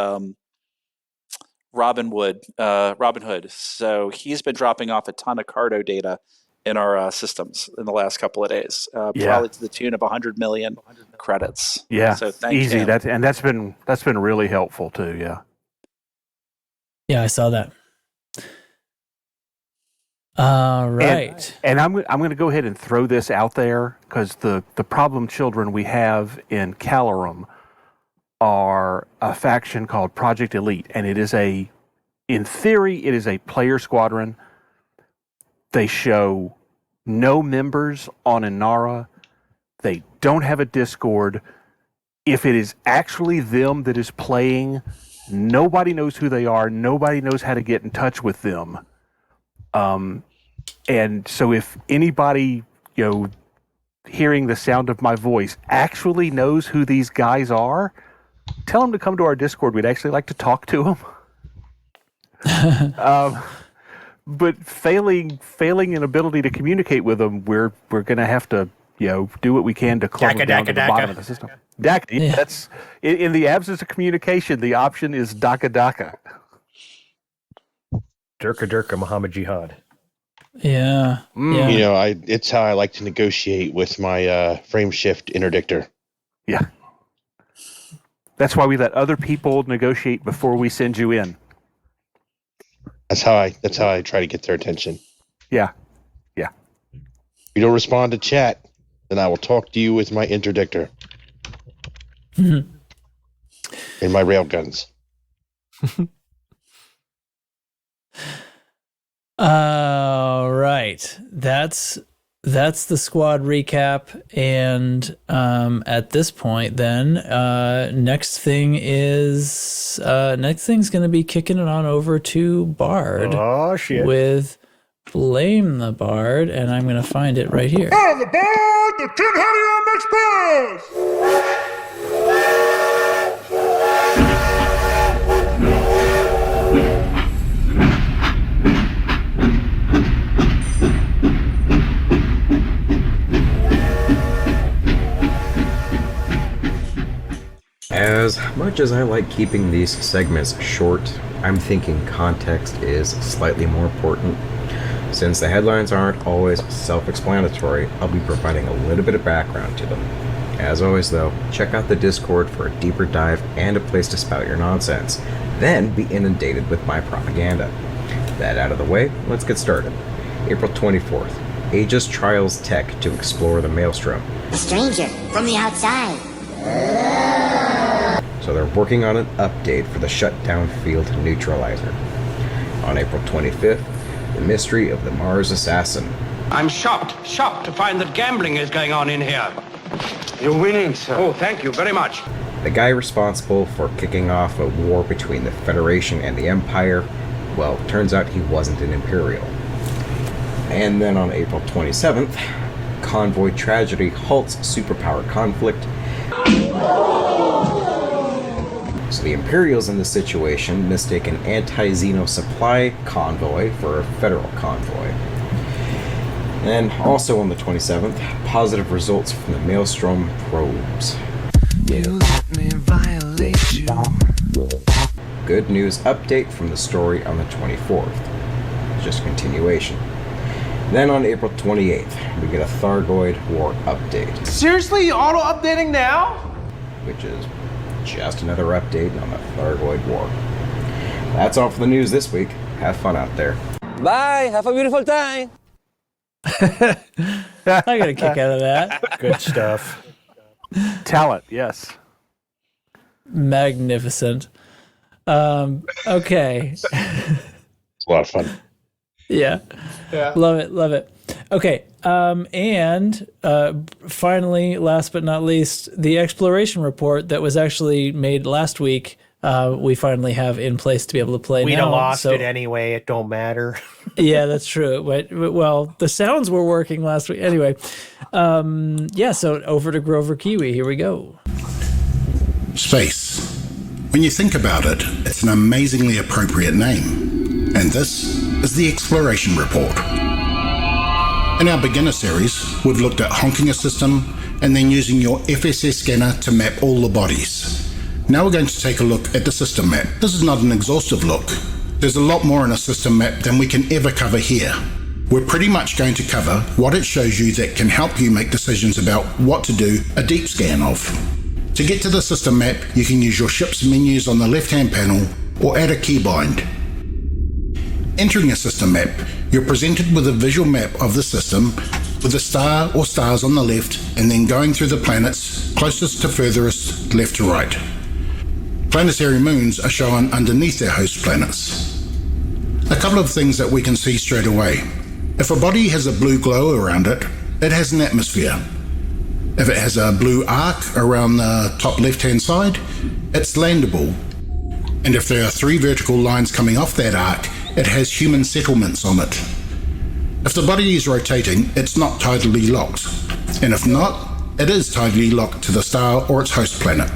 Robin Hood. So he's been dropping off a ton of Cardo data in our systems in the last couple of days, probably to the tune of 100 million credits. Yeah, so thank easy. him. That's been really helpful too. Yeah. Yeah, I saw that. All right. And I'm going to go ahead and throw this out there, because the problem children we have in Calarum are a faction called Project Elite, and it is in theory, it is a player squadron. They show no members on Inara. They don't have a Discord. If it is actually them that is playing, nobody knows who they are. Nobody knows how to get in touch with them. And so if anybody, hearing the sound of my voice actually knows who these guys are, tell them to come to our Discord. We'd actually like to talk to them. But failing an ability to communicate with them, we're going to have to, do what we can to club them down to the bottom of the system. DACA, that's in the absence of communication, the option is DACA. Durka Muhammad Jihad. Yeah. It's how I like to negotiate with my frame shift interdictor. Yeah. That's why we let other people negotiate before we send you in. That's how I try to get their attention. Yeah. If you don't respond to chat, then I will talk to you with my interdictor. And my railguns. All right. That's the squad recap. And at this point, then, next thing's going to be kicking it on over to Bard. Oh, shit. With Blame the Bard, and I'm going to find it right here. Oh, the Bard, the King Helium Express! As much as I like keeping these segments short, I'm thinking context is slightly more important. Since the headlines aren't always self-explanatory, I'll be providing a little bit of background to them. As always though, check out the Discord for a deeper dive and a place to spout your nonsense, then be inundated with my propaganda. That out of the way, let's get started. April 24th, Aegis trials tech to explore the Maelstrom. A stranger from the outside. So they're working on an update for the shutdown field neutralizer. On April 25th, the mystery of the Mars assassin. I'm shocked to find that gambling is going on in here. You're winning, sir. Oh, thank you very much. The guy responsible for kicking off a war between the Federation and the Empire, well, turns out he wasn't an Imperial. And then on April 27th, convoy tragedy halts superpower conflict. So the Imperials in this situation mistake an anti-Xeno supply convoy for a Federal convoy. And also on the 27th, positive results from the Maelstrom probes. You let me violate you. Good news update from the story on the 24th. Just continuation. Then on April 28th, we get a Thargoid War update. Seriously? You auto-updating now? Which is just another update on the Thargoid War. That's all for the news this week. Have fun out there. Bye. Have a beautiful time. I got a kick out of that. Good stuff. Talent, yes. Magnificent. Okay. It's a lot of fun. Yeah. Love it. Okay. And finally, last but not least, the exploration report that was actually made last week, we finally have in place to be able to play We'd now. have lost it anyway. It don't matter. Yeah, that's true. But, well, the sounds were working last week. Anyway, so over to Grover Kiwi. Here we go. Space. When you think about it, it's an amazingly appropriate name. And this is the Exploration Report. In our beginner series, we've looked at honking a system and then using your FSS scanner to map all the bodies. Now we're going to take a look at the system map. This is not an exhaustive look. There's a lot more in a system map than we can ever cover here. We're pretty much going to cover what it shows you that can help you make decisions about what to do a deep scan of. To get to the system map, you can use your ship's menus on the left-hand panel or add a keybind. Entering a system map, you're presented with a visual map of the system with a star or stars on the left and then going through the planets closest to furthest left to right. Planetary moons are shown underneath their host planets. A couple of things that we can see straight away. If a body has a blue glow around it, it has an atmosphere. If it has a blue arc around the top left-hand side, it's landable. And if there are 3 vertical lines coming off that arc, it has human settlements on it. If the body is rotating, it's not tidally locked. And if not, it is tidally locked to the star or its host planet.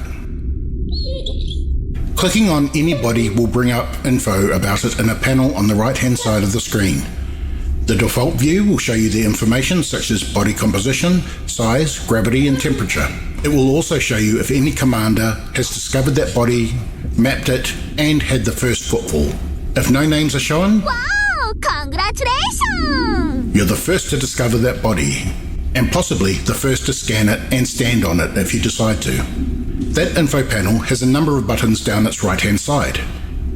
Clicking on any body will bring up info about it in a panel on the right-hand side of the screen. The default view will show you the information such as body composition, size, gravity, and temperature. It will also show you if any commander has discovered that body, mapped it, and had the first footfall. If no names are shown, Wow! Congratulations! you're the first to discover that body, and possibly the first to scan it and stand on it if you decide to. That info panel has a number of buttons down its right-hand side.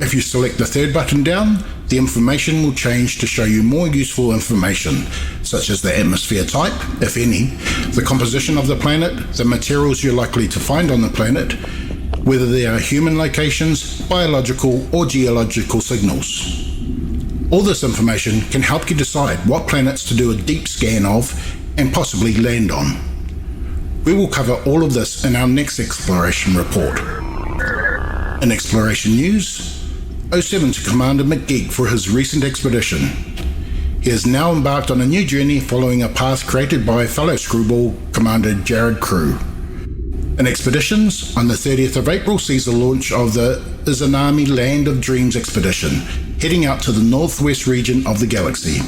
If you select the third button down, the information will change to show you more useful information, such as the atmosphere type, if any, the composition of the planet, the materials you're likely to find on the planet, whether there are human locations, biological or geological signals. All this information can help you decide what planets to do a deep scan of and possibly land on. We will cover all of this in our next exploration report. In exploration news, 07 to Commander McGeek for his recent expedition. He has now embarked on a new journey following a path created by fellow screwball Commander Jared Crew. In expeditions, on the 30th of April sees the launch of the Izanami Land of Dreams expedition, heading out to the northwest region of the galaxy.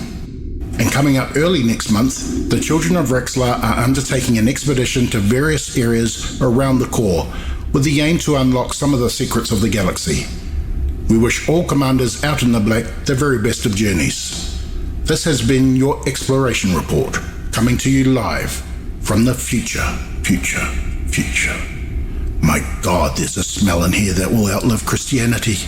And coming up early next month, the Children of Rexlar are undertaking an expedition to various areas around the core, with the aim to unlock some of the secrets of the galaxy. We wish all commanders out in the black the very best of journeys. This has been your exploration report, coming to you live from the future. My God, there's a smell in here that will outlive Christianity.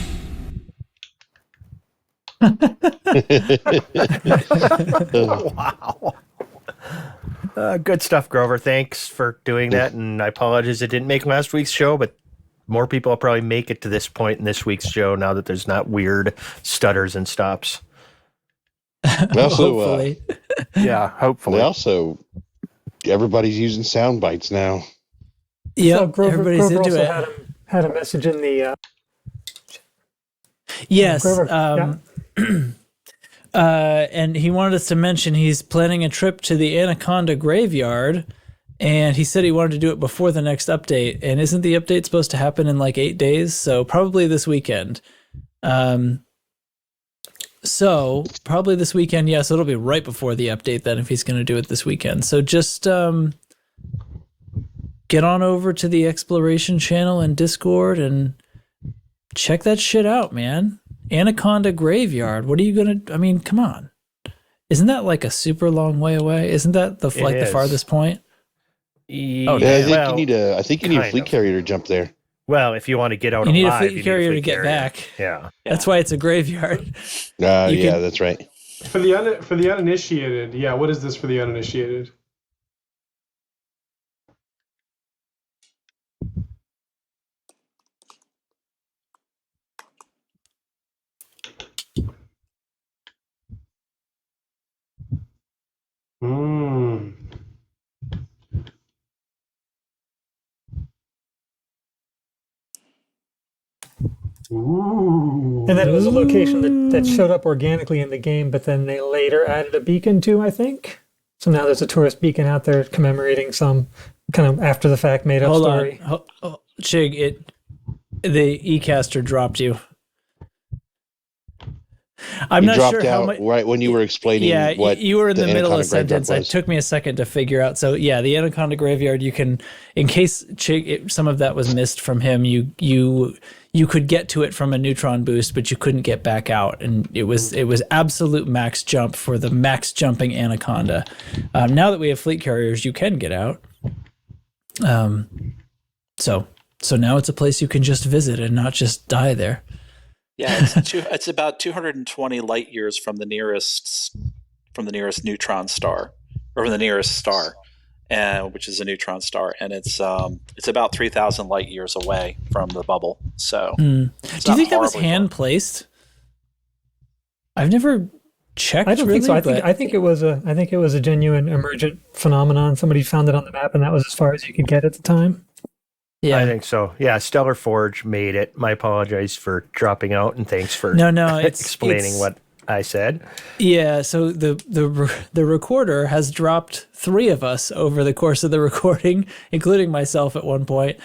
Wow. Good stuff, Grover. Thanks for doing that. And I apologize it didn't make last week's show, but more people will probably make it to this point in this week's show now that there's not weird stutters and stops. Also, Hopefully. Yeah, hopefully. Also, everybody's using sound bites now. Yeah, So everybody's Grover into also it. had a message in the. Yes. Grover, And he wanted us to mention he's planning a trip to the Anaconda graveyard, and he said he wanted to do it before the next update. And isn't the update supposed to happen in like 8 days? So probably this weekend. So probably this weekend, yes, it'll be right before the update then if he's going to do it this weekend. So just get on over to the Exploration channel and Discord and check that shit out, man. Anaconda Graveyard. What are you gonna? I mean, come on. Isn't that like a super long way away? Isn't that the farthest point? Oh, yeah, I think you need a fleet carrier to jump there. Well, if you want to get out, you need alive, a fleet carrier to get back. Yeah, that's why it's a graveyard. That's right. For the uninitiated, yeah. What is this for the uninitiated? And then it was a location that showed up organically in the game, but then they later added a beacon to, I think. So now there's a tourist beacon out there commemorating some kind of after the fact made up story. Chig, the eCaster dropped you. I'm not sure how much. Right when you were explaining. Yeah, what you were in the middle of a Anaconda sentence. It took me a second to figure out. So yeah, the Anaconda Graveyard. You can, in case some of that was missed from him, you could get to it from a neutron boost, but you couldn't get back out, and it was absolute max jump for the max jumping Anaconda. Now that we have fleet carriers, you can get out. So now it's a place you can just visit and not just die there. Yeah, it's about 220 light years from the nearest neutron star, or from the nearest star, which is a neutron star, and it's about 3,000 light years away from the bubble. So, do you think that was hand placed? I've never checked. I don't really, think so. but I think it was a genuine emergent phenomenon. Somebody found it on the map, and that was as far as you could get at the time. yeah, I think so. Yeah, Stellar Forge made it. My apologies for dropping out, and thanks for no, it's explaining what I said. Yeah, so the recorder has dropped 3 of us over the course of the recording, including myself at one point,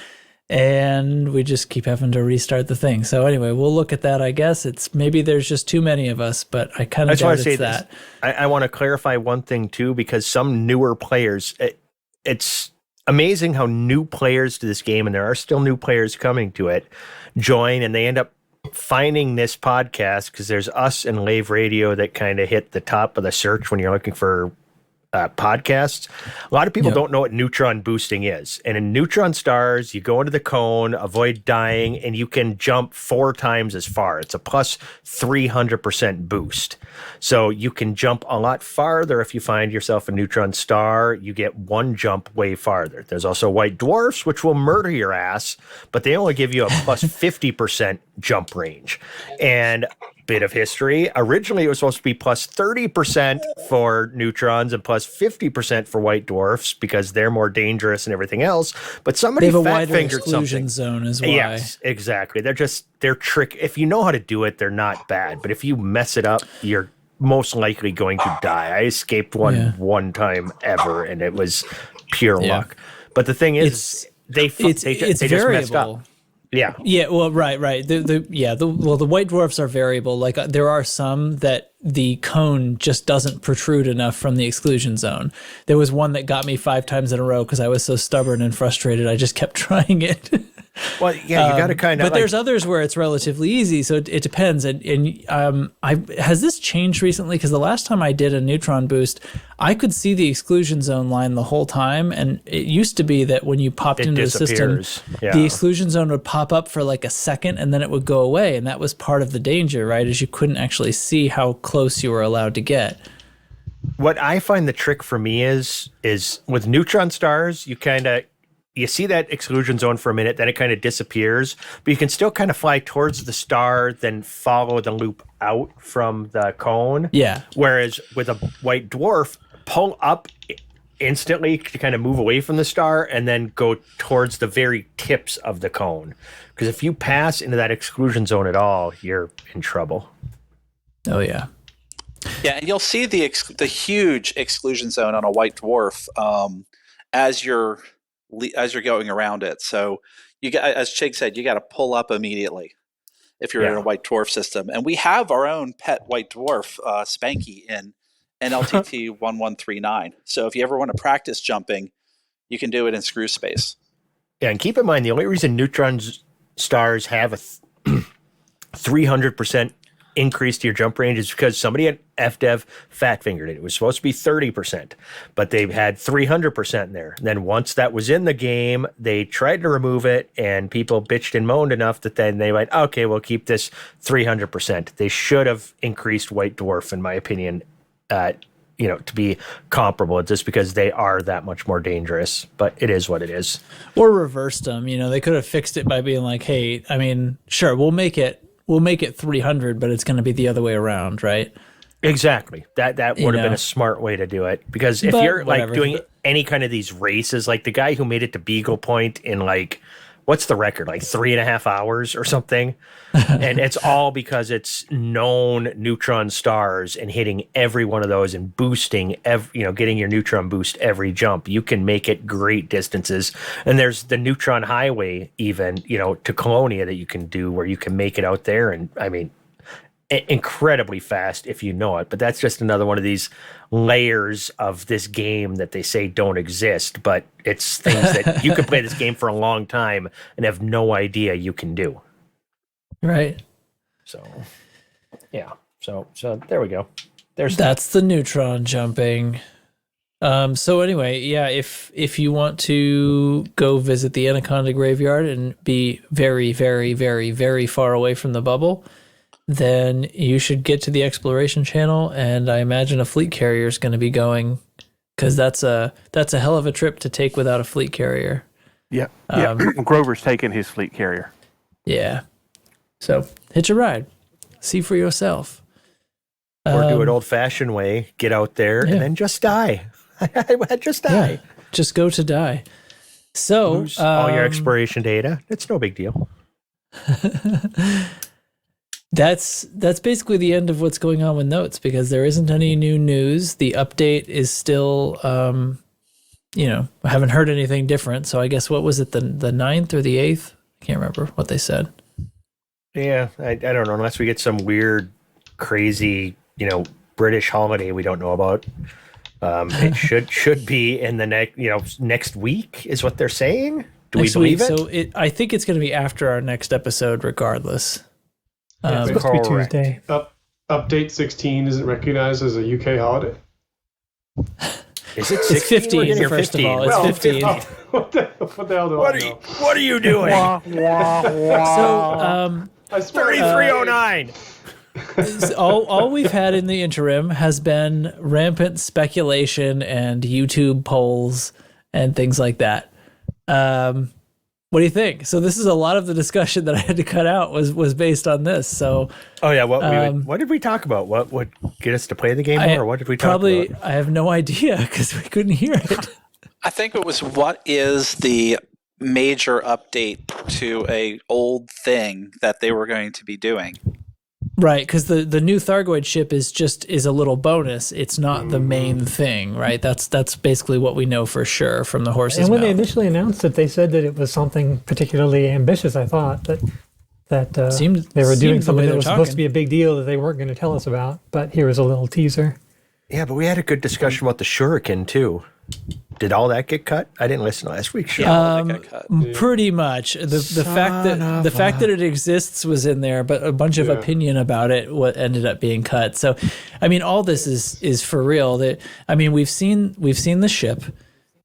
and we just keep having to restart the thing. So anyway, we'll look at that. I guess it's maybe there's just too many of us, but I kind of doubt it's that. I want to clarify one thing too, because some newer players, it's amazing how new players to this game, and there are still new players coming to it, join, and they end up finding this podcast because there's us and Lave Radio that kind of hit the top of the search when you're looking for podcasts. A lot of people don't know what neutron boosting is. And in neutron stars, you go into the cone, avoid dying, and you can jump 4 times as far. It's a plus 300% boost. So you can jump a lot farther if you find yourself a neutron star. You get 1 jump way farther. There's also white dwarfs, which will murder your ass, but they only give you a plus 50% jump range. And bit of history. Originally, it was supposed to be plus 30% for neutrons and plus 50% for white dwarfs because they're more dangerous and everything else. But somebody they have a wider fat-fingered exclusion zone as well. Yes, exactly. They're trick. If you know how to do it, they're not bad. But if you mess it up, you're most likely going to die. I escaped one time ever, and it was pure luck. But the thing is, they just messed up. Yeah. Yeah. Well, right. The white dwarfs are variable. Like there are some that the cone just doesn't protrude enough from the exclusion zone. There was one that got me 5 times in a row because I was so stubborn and frustrated. I just kept trying it. Well, yeah, you got to kind of. But there's others where it's relatively easy, so it depends. And has this changed recently? Because the last time I did a neutron boost, I could see the exclusion zone line the whole time, and it used to be that when you popped into the system, the exclusion zone would pop up for like a second, and then it would go away, and that was part of the danger, right? Is you couldn't actually see how close you were allowed to get. What I find the trick for me is with neutron stars, you see that exclusion zone for a minute, then it kind of disappears, but you can still kind of fly towards the star, then follow the loop out from the cone. Yeah. Whereas with a white dwarf, pull up instantly to kind of move away from the star and then go towards the very tips of the cone. Because if you pass into that exclusion zone at all, you're in trouble. Oh, yeah. Yeah, and you'll see the huge exclusion zone on a white dwarf as you're going around it. So you got, as Chig said, you got to pull up immediately if you're in a white dwarf system. And we have our own pet white dwarf, Spanky, in NLTT 1139. So if you ever want to practice jumping, you can do it in screw space. Yeah, and keep in mind, the only reason neutron stars have a 300% increase to your jump range is because somebody at FDev fat fingered it. It was supposed to be 30%, but they had 300% in there. And then once that was in the game, they tried to remove it, and people bitched and moaned enough that then they went, okay, we'll keep this 300%. They should have increased white dwarf, in my opinion, to be comparable, just because they are that much more dangerous. But it is what it is. Or reversed them. They could have fixed it by being like, hey, I mean, sure, we'll make it 300, but it's going to be the other way around, right? Exactly. That would have been a smart way to do it, because if you're like doing any kind of these races, like the guy who made it to Beagle Point in like, what's the record? Like 3.5 hours or something. And it's all because it's known neutron stars and hitting every one of those and boosting, getting your neutron boost every jump. You can make it great distances. And there's the neutron highway even, to Colonia that you can do where you can make it out there. And I mean, incredibly fast if you know it. But that's just another one of these layers of this game that they say don't exist, but it's things that you could play this game for a long time and have no idea you can do. Right. So, yeah. So there we go. That's the neutron jumping. So anyway, yeah, if you want to go visit the Anaconda Graveyard and be very, very, very, very far away from the bubble, then you should get to the exploration channel, and I imagine a fleet carrier is going to be going, because that's a hell of a trip to take without a fleet carrier. Yeah. Grover's taking his fleet carrier. Yeah. So hitch a ride, see for yourself. Or do it old-fashioned way, get out there and then just die. Just die. Yeah, just go to die. So lose all your expiration data. It's no big deal. That's basically the end of what's going on with Notes, because there isn't any new news. The update is still, I haven't heard anything different. So I guess, what was it, the 9th or the 8th? I can't remember what they said. Yeah, I don't know, unless we get some weird, crazy, British holiday we don't know about. It should be in the next week is what they're saying. Do we believe it? So I think it's going to be after our next episode, regardless. It's supposed to be Tuesday. Update 16 isn't recognized as a UK holiday. Is it 16? It's 15, first of all. It's 15. What the hell do I know? What are you doing? So, 3309. all we've had in the interim has been rampant speculation and YouTube polls and things like that. What do you think? So this is a lot of the discussion that I had to cut out was based on this. So, what did we talk about? What would get us to play the game more? Or what did we talk about? I have no idea because we couldn't hear it. I think it was, what is the major update to a old thing that they were going to be doing? Right, because the new Thargoid ship is a little bonus. It's not the main thing, right? That's basically what we know for sure from the horse's And when mouth. they initially announced it, they said that it was something particularly ambitious. I thought that they were doing something that was supposed to be a big deal that they weren't going to tell us about. But here was a little teaser. Yeah, but we had a good discussion about the shuriken too. Did all that get cut? I didn't listen to last week's show. Pretty much. The fact that it exists was in there, but a bunch of opinion about it what ended up being cut. So, I mean, all this is for real. We've seen the ship,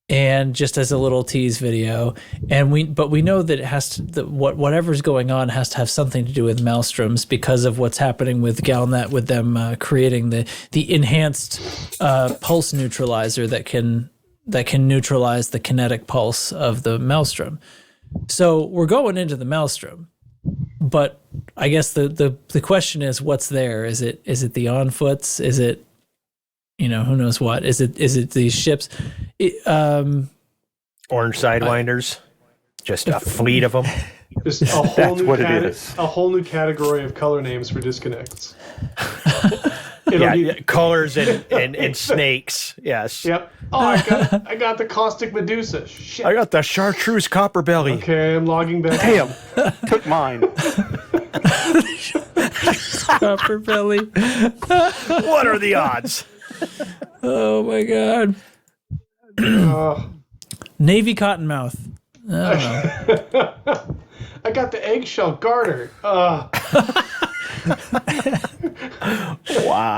and just as a little tease video, but we know that it has to, whatever's going on has to have something to do with Maelstroms because of what's happening with Galnet, with them creating the enhanced pulse neutralizer that can neutralize the kinetic pulse of the Maelstrom. So we're going into the Maelstrom, but I guess the question is, what's there? Is it the on-foots? Is it, who knows what? Is it these ships? Orange Sidewinders? Just a fleet of them? Just a whole That's new what it is. A whole new category of color names for disconnects. Colors and snakes. Yes. Yep. Oh, I got the caustic Medusa. Shit. I got the chartreuse copper belly. Okay, I'm logging back. Damn, took mine. Copper belly. What are the odds? Oh my god. Navy cottonmouth. I got the eggshell garter. Wow.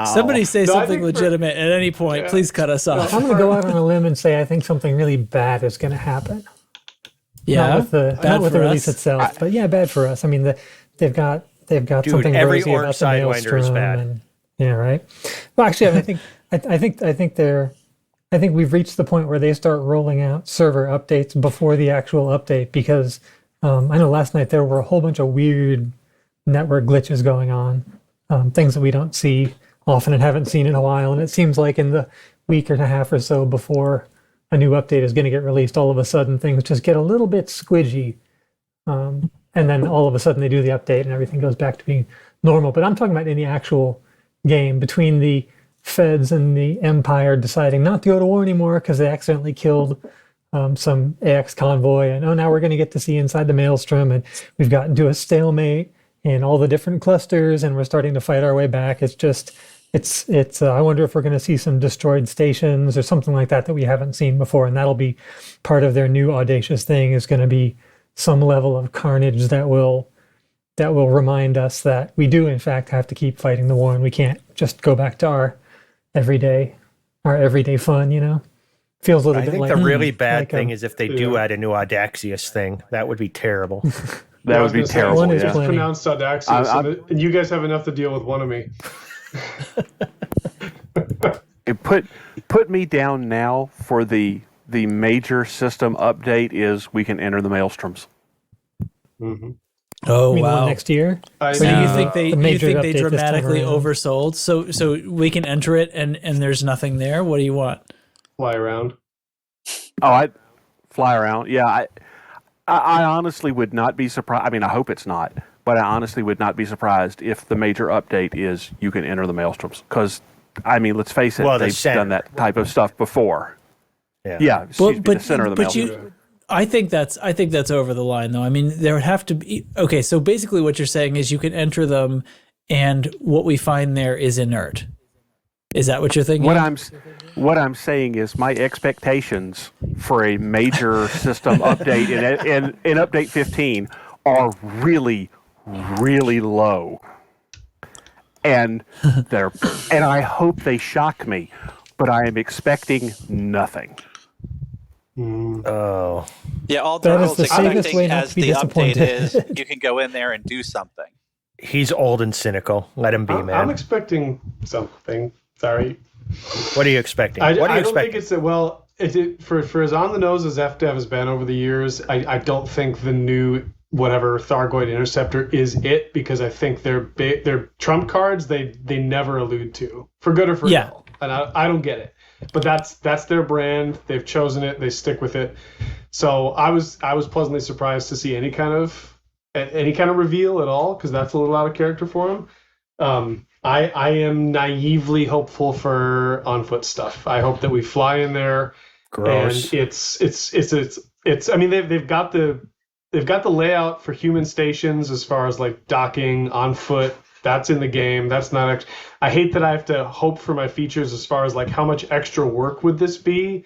Somebody say something legitimate at any point. Please cut us off. I'm going to go out on a limb and say I think something really bad is going to happen. Yeah, not with the release itself, but bad for us. I mean, they've got something every rosy Orange about the Sidewinder is bad. and, right. Well, actually, I think we've reached the point where they start rolling out server updates before the actual update, because I know last night there were a whole bunch of weird network glitches going on, things that we don't see often and haven't seen in a while. And it seems like in the week and a half or so before a new update is going to get released, all of a sudden things just get a little bit squidgy. And then all of a sudden they do the update and everything goes back to being normal. But I'm talking about in the actual game, between the Feds and the Empire deciding not to go to war anymore because they accidentally killed some AX convoy, and now we're going to get to see inside the Maelstrom, and we've gotten to a stalemate in all the different clusters, and we're starting to fight our way back. It's I wonder if we're going to see some destroyed stations or something like that we haven't seen before, and that'll be part of their new audacious thing, is going to be some level of carnage that will remind us that we do in fact have to keep fighting the war, and we can't just go back to our everyday fun, Feels a little bit like... I think the really bad thing is if they do add a new Audaxius thing. That would be terrible. That would be terrible. One is just pronounced Audaxius, and you guys have enough to deal with one of me. It put me down now for the major system update is we can enter the Maelstroms. Mm-hmm. Oh, I mean, the one wow. next year. So do you think The they major update this time dramatically around. oversold? So we can enter it and there's nothing there? What do you want? Fly around. Oh, I fly around. Yeah, I honestly would not be surprised. I mean, I hope it's not, but I honestly would not be surprised if the major update is you can enter the maelstroms. Because, I mean, let's face it, Well, the they've center. done that type of stuff before. Yeah. Excuse me, the center of the maelstrom. I think that's over the line, though. I mean, there would have to be. Okay, so basically, what you're saying is you can enter them, and what we find there is inert. Is that what you're thinking? What I'm saying is my expectations for a major system update in update 15 are really, really low, and I hope they shock me, but I am expecting nothing. Oh. Yeah, all That is Daryl's the safest expecting way not as to be the update disappointed. is you can go in there and do something. He's old and cynical. Let him be, man. I'm expecting something. Sorry. What are you expecting? I What are you don't expecting? think it's a, well. For as on the nose as FDev has been over the years, I don't think the new whatever Thargoid Interceptor is it, because I think their trump cards they never allude to, for good or for ill, and I don't get it. But that's their brand. They've chosen it. They stick with it. So I was pleasantly surprised to see any kind of reveal at all, because that's a little out of character for him. I am naively hopeful for on foot stuff. I hope that we fly in there. Gross. And it's. I mean, they've got the layout for human stations as far as like docking on foot. That's in the game. That's not. I hate that I have to hope for my features as far as like how much extra work would this be,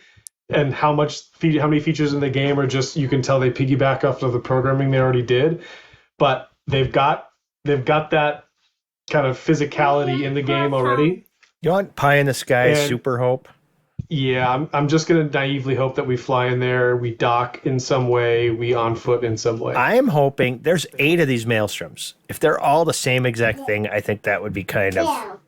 and how many features in the game are just, you can tell they piggyback off of the programming they already did. But they've got that kind of physicality in the game already. You want pie in the sky, And- super hope? Yeah, I'm just gonna naively hope that we fly in there, we dock in some way, we on foot in some way. I'm hoping there's 8 of these maelstroms. If they're all the same exact thing, I think that would be kind of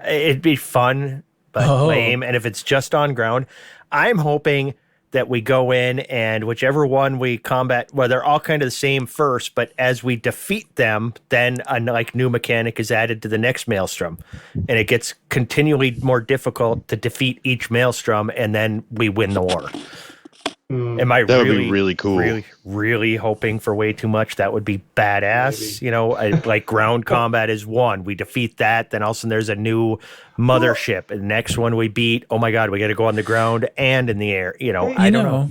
it'd be fun but lame. And if it's just on ground, I'm hoping that we go in and whichever one we combat, well, they're all kind of the same first, but as we defeat them, then a new mechanic is added to the next maelstrom, and it gets continually more difficult to defeat each maelstrom, and then we win the war. Am I That would really, be really cool. Really, really hoping for way too much? That would be badass. Maybe. You know, like ground combat is one. We defeat that, then all of a sudden there's a new mothership. And the next one we beat, oh my God, we got to go on the ground and in the air. You know, I don't know.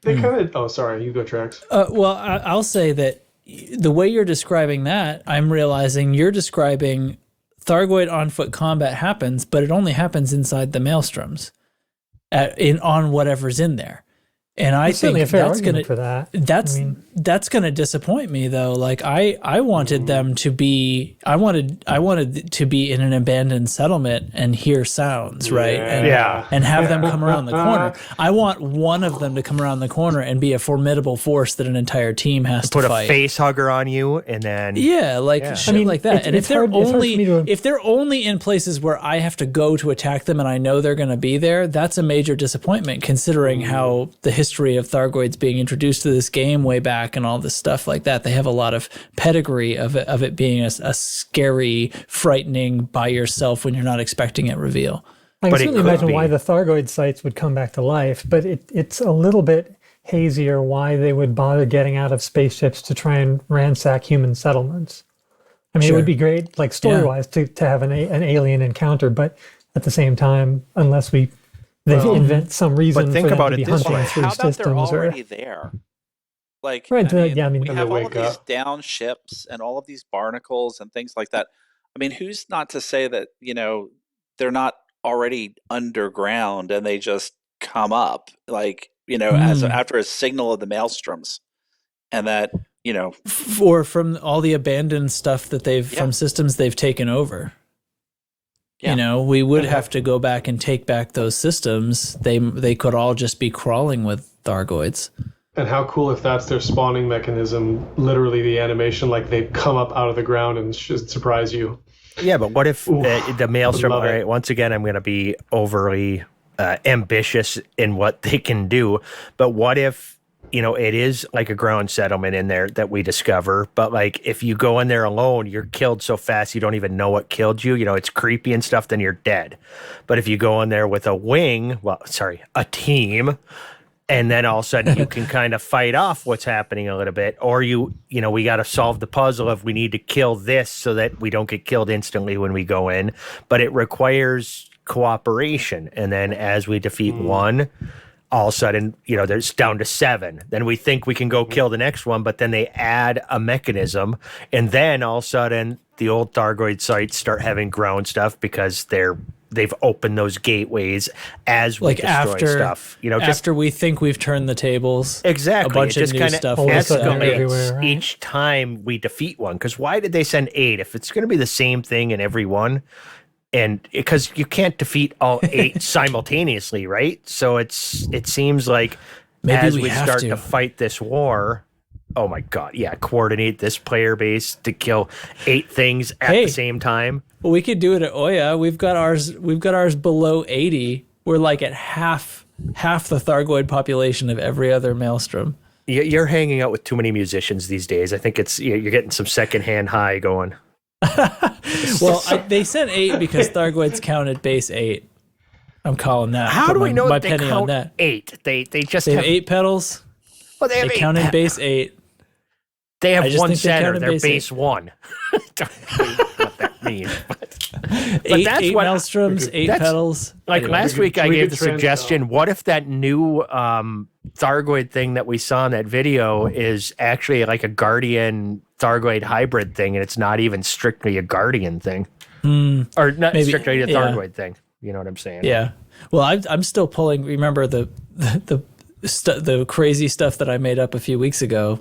They kind of. Oh, sorry, you go, Trax. Well, I'll say that the way you're describing that, I'm realizing you're describing Thargoid on foot combat happens, but it only happens inside the maelstroms, on whatever's in there. And I think that's going to that's going to disappoint me, though. Like I wanted them to be I wanted to be in an abandoned settlement and hear sounds, right? And have them come around the corner. I want one of them to come around the corner and be a formidable force that an entire team has to fight. Put a face hugger on you, and then shit like that. And if they're only in places where I have to go to attack them and I know they're going to be there, that's a major disappointment, considering how the history of Thargoids being introduced to this game way back and all this stuff like that. They have a lot of pedigree of it being a scary, frightening by yourself when you're not expecting it reveal. I can certainly imagine why the Thargoid sites would come back to life, but it's a little bit hazier why they would bother getting out of spaceships to try and ransack human settlements. I mean, it would be great, like story-wise, to have an alien encounter, but at the same time, unless they invent some reason think for them about to be it this hunting way. through How about systems. they're already there? Like, right, we when have they all of wake these up. down ships and all of these barnacles and things like that. I mean, who's not to say that, they're not already underground and they just come up, like, as after a signal of the maelstroms, and that, or from all the abandoned stuff that from systems they've taken over. Yeah. We would have to go back and take back those systems. They could all just be crawling with Thargoids. And how cool if that's their spawning mechanism, literally the animation, like they come up out of the ground and should surprise you. Yeah, but what if the maelstrom, all right, once again, I'm going to be overly ambitious in what they can do, but what if it is like a ground settlement in there that we discover. But like, if you go in there alone, you're killed so fast you don't even know what killed you. It's creepy and stuff, then you're dead. But if you go in there with a team, and then all of a sudden you can kind of fight off what's happening a little bit, or we got to solve the puzzle of we need to kill this so that we don't get killed instantly when we go in. But it requires cooperation. And then as we defeat one, all of a sudden, there's down to 7. Then we think we can go kill the next one, but then they add a mechanism. And then all of a sudden, the old Thargoid sites start having ground stuff because they've opened those gateways as we destroy stuff. After we think we've turned the tables. Exactly. A bunch of new stuff escalates each time we defeat one. Because why did they send 8? If it's going to be the same thing in every one, and because you can't defeat all 8 simultaneously, right? So it seems like maybe as we start to fight this war, oh my God, yeah, coordinate this player base to kill 8 things at the same time. Well, we could do it at Oya. We've got ours below 80. We're like at half the Thargoid population of every other Maelstrom. You're hanging out with too many musicians these days. I think you're getting some secondhand high going. Well, they said 8 because Thargoids count at base 8. I'm calling that. How do we know my they penny count on that? 8? They just have 8 pedals. Well, they count at base 8. They have one center. They're base 1. Don't know what that means. But that's what Maelstroms, 8 pedals. Like last week, I gave the suggestion: what if that new Thargoid thing that we saw in that video is actually like a Guardian Thargoid hybrid thing, and it's not even strictly a Guardian thing, or not strictly a Thargoid thing? You know what I'm saying? Yeah. Well, I'm still pulling. Remember the crazy stuff that I made up a few weeks ago,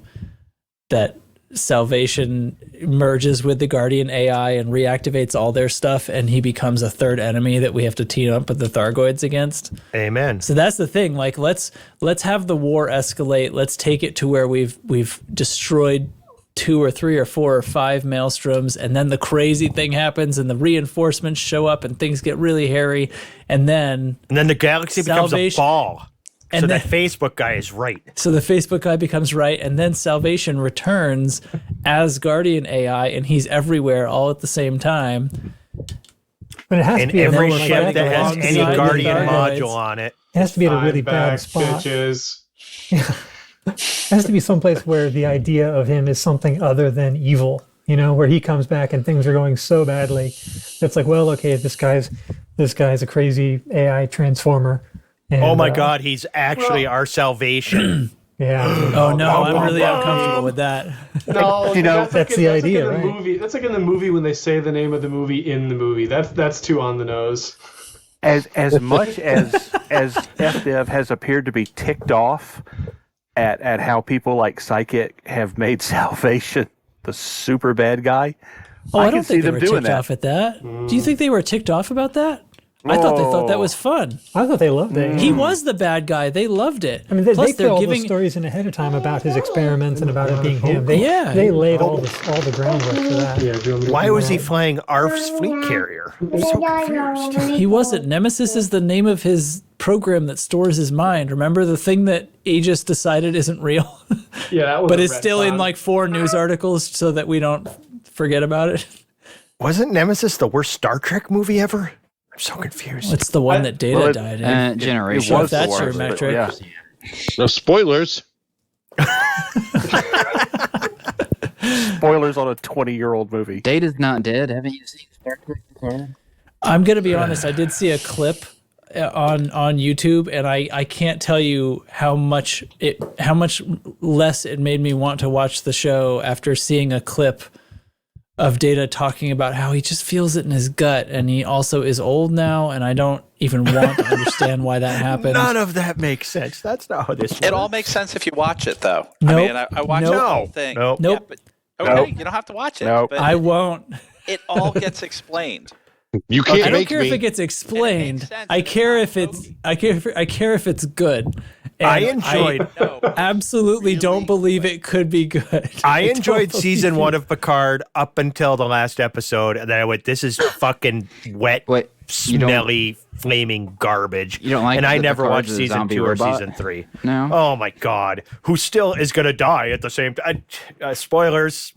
that Salvation merges with the Guardian AI and reactivates all their stuff, and he becomes a third enemy that we have to team up with the Thargoids against. Amen. So that's the thing. Like, let's have the war escalate. Let's take it to where we've destroyed 2 or 3 or 4 or 5 Maelstroms, and then the crazy thing happens, and the reinforcements show up, and things get really hairy, and then the galaxy becomes a ball. And so then, that Facebook guy is right. So the Facebook guy becomes right, and then Salvation returns as Guardian AI, and he's everywhere all at the same time. But it has to be every ship that has any Guardian module on it. It has to be at a really bad spot. Bitches. It has to be someplace where the idea of him is something other than evil. Where he comes back and things are going so badly. It's like, well, okay, this guy's a crazy AI transformer. And, oh my God, he's actually our salvation. Yeah. Oh no, I'm really uncomfortable with that. No, that's the idea, right? Movie. That's like in the movie when they say the name of the movie in the movie. That's too on the nose. As much as FDev has appeared to be ticked off at how people like Psychic have made Salvation the super bad guy. Oh, I don't think they were ticked off at that. Do you think they were ticked off about that? I thought they thought that was fun. I thought they loved it. He was the bad guy. They loved it. I mean, they put all those stories in ahead of time about his experiments and about it being him. They laid all the groundwork for that. Yeah, why was he flying ARF's fleet carrier? I'm so confused. He wasn't. Nemesis is the name of his program that stores his mind. Remember the thing that Aegis decided isn't real? Yeah, that was but it's still in like 4 news articles so that we don't forget about it. Wasn't Nemesis the worst Star Trek movie ever? I'm so confused. It's the one that Data died in. Generation. If that's your metric. Yeah. No spoilers. Spoilers on a 20-year-old movie. Data's not dead. Haven't you seen Star Trek? I'm going to be honest. I did see a clip on YouTube, and I can't tell you how much less it made me want to watch the show after seeing a clip of Data talking about how he just feels it in his gut, and he also is old now, and I don't even want to understand why that happened. None of that makes sense. That's not how this works. It all makes sense if you watch it, though. Nope. I mean, I watched the whole thing. Nope. Yeah, but, okay, you don't have to watch it. Nope. But I won't. It all gets explained. You can't I don't make care me. if it gets explained. I care if it's good. And I enjoyed. absolutely don't believe it could be good. I don't enjoyed believe season it. 1 of Picard up until the last episode, and then I went, "This is fucking wet, Wait, you don't- smelly, flaming garbage." You don't like And I that never Picard's watched a season zombie 2 robot? or season 3. No. Oh my god, who still is gonna die at the same time? Spoilers!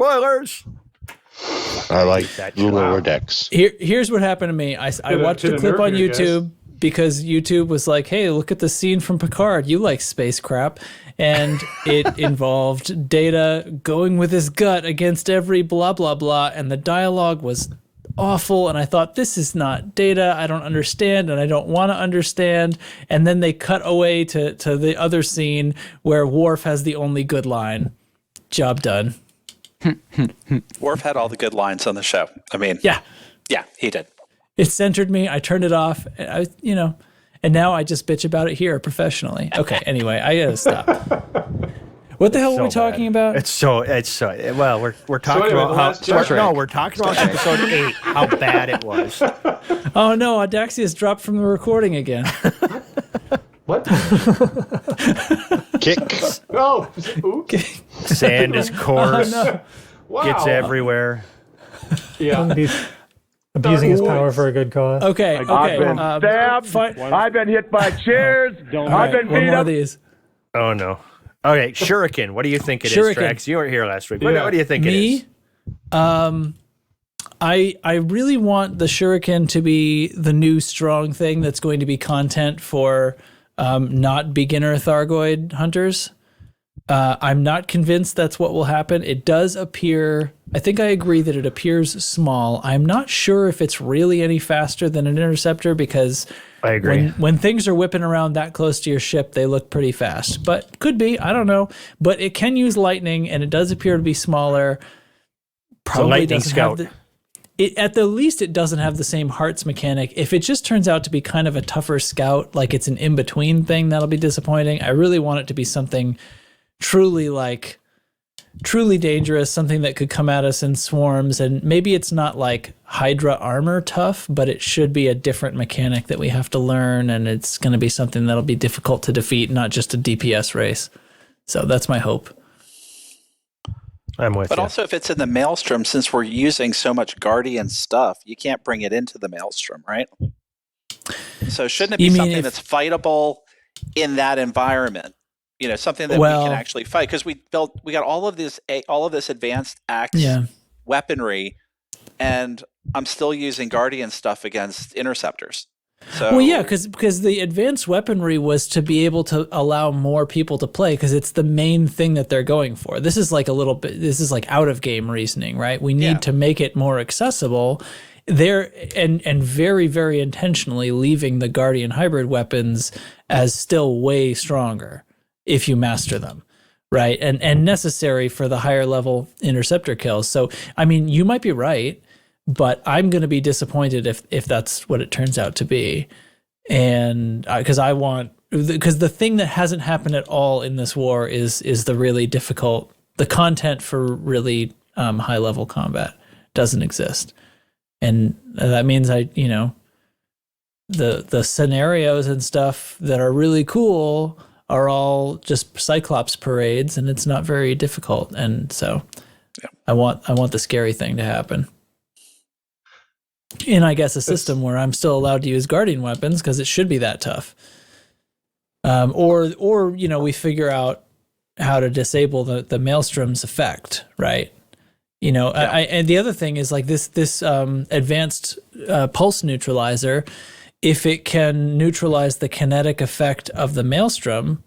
I like that the lower decks. Here's what happened to me. I watched a clip on YouTube because YouTube was like, "Hey, look at the scene from Picard. You like space crap." And it involved Data going with his gut against every blah, blah, blah. And the dialogue was awful. And I thought, this is not Data. I don't understand and I don't want to understand. And then they cut away to the other scene where Worf has the only good line. Job done. Worf had all the good lines on the show. I mean, yeah, he did. It centered me. I turned it off. And now I just bitch about it here professionally. Okay, anyway, I gotta stop. What the hell were we talking about? It's so well, we're talking anyway, about we're talking about episode 8, how bad it was. Oh no, Audaxius dropped from the recording again. What? Kick. Oh, oops. Sand is coarse. Oh, no. Wow. Gets everywhere. Yeah. Abusing his power for a good cause. Okay. I've been stabbed. I've been hit by chairs. I've been one beat more up. of these. Oh no. Okay, Shuriken. What do you think it is, Shuriken. Trax? You weren't here last week. What do you think it is? I really want the Shuriken to be the new strong thing that's going to be content for not beginner Thargoid hunters. I'm not convinced that's what will happen. It does appear, I think I agree that it appears small. I'm not sure if it's really any faster than an interceptor because I agree. When things are whipping around that close to your ship, they look pretty fast. But could be, I don't know. But it can use lightning and it does appear to be smaller. Probably lightning doesn't scout. have at the least, it doesn't have the same hearts mechanic. If it just turns out to be kind of a tougher scout, like it's an in-between thing, that'll be disappointing. I really want it to be something truly dangerous, something that could come at us in swarms. And maybe it's not like Hydra armor tough, but it should be a different mechanic that we have to learn. And it's going to be something that'll be difficult to defeat, not just a DPS race. So that's my hope. I'm with you. But also, if it's in the Maelstrom, since we're using so much Guardian stuff, you can't bring it into the Maelstrom, right? So shouldn't it be something that's fightable in that environment? You know, something that we can actually fight, because we got all of this advanced axe weaponry, and I'm still using Guardian stuff against interceptors. So, well, yeah, because the advanced weaponry was to be able to allow more people to play, because it's the main thing that they're going for. This is like this is like out of game reasoning, right? We need to make it more accessible. There and very, very intentionally leaving the Guardian hybrid weapons as still way stronger if you master them, right? And necessary for the higher level interceptor kills. So, I mean, you might be right, but I'm going to be disappointed if that's what it turns out to be. And because the thing that hasn't happened at all in this war is the really difficult, the content for really high level combat doesn't exist. And that means the scenarios and stuff that are really cool are all just Cyclops parades, and it's not very difficult. And so I want the scary thing to happen. In, I guess, a system where I'm still allowed to use Guardian weapons because it should be that tough. Or we figure out how to disable the Maelstrom's effect, right? And the other thing is like this advanced pulse neutralizer, if it can neutralize the kinetic effect of the Maelstrom,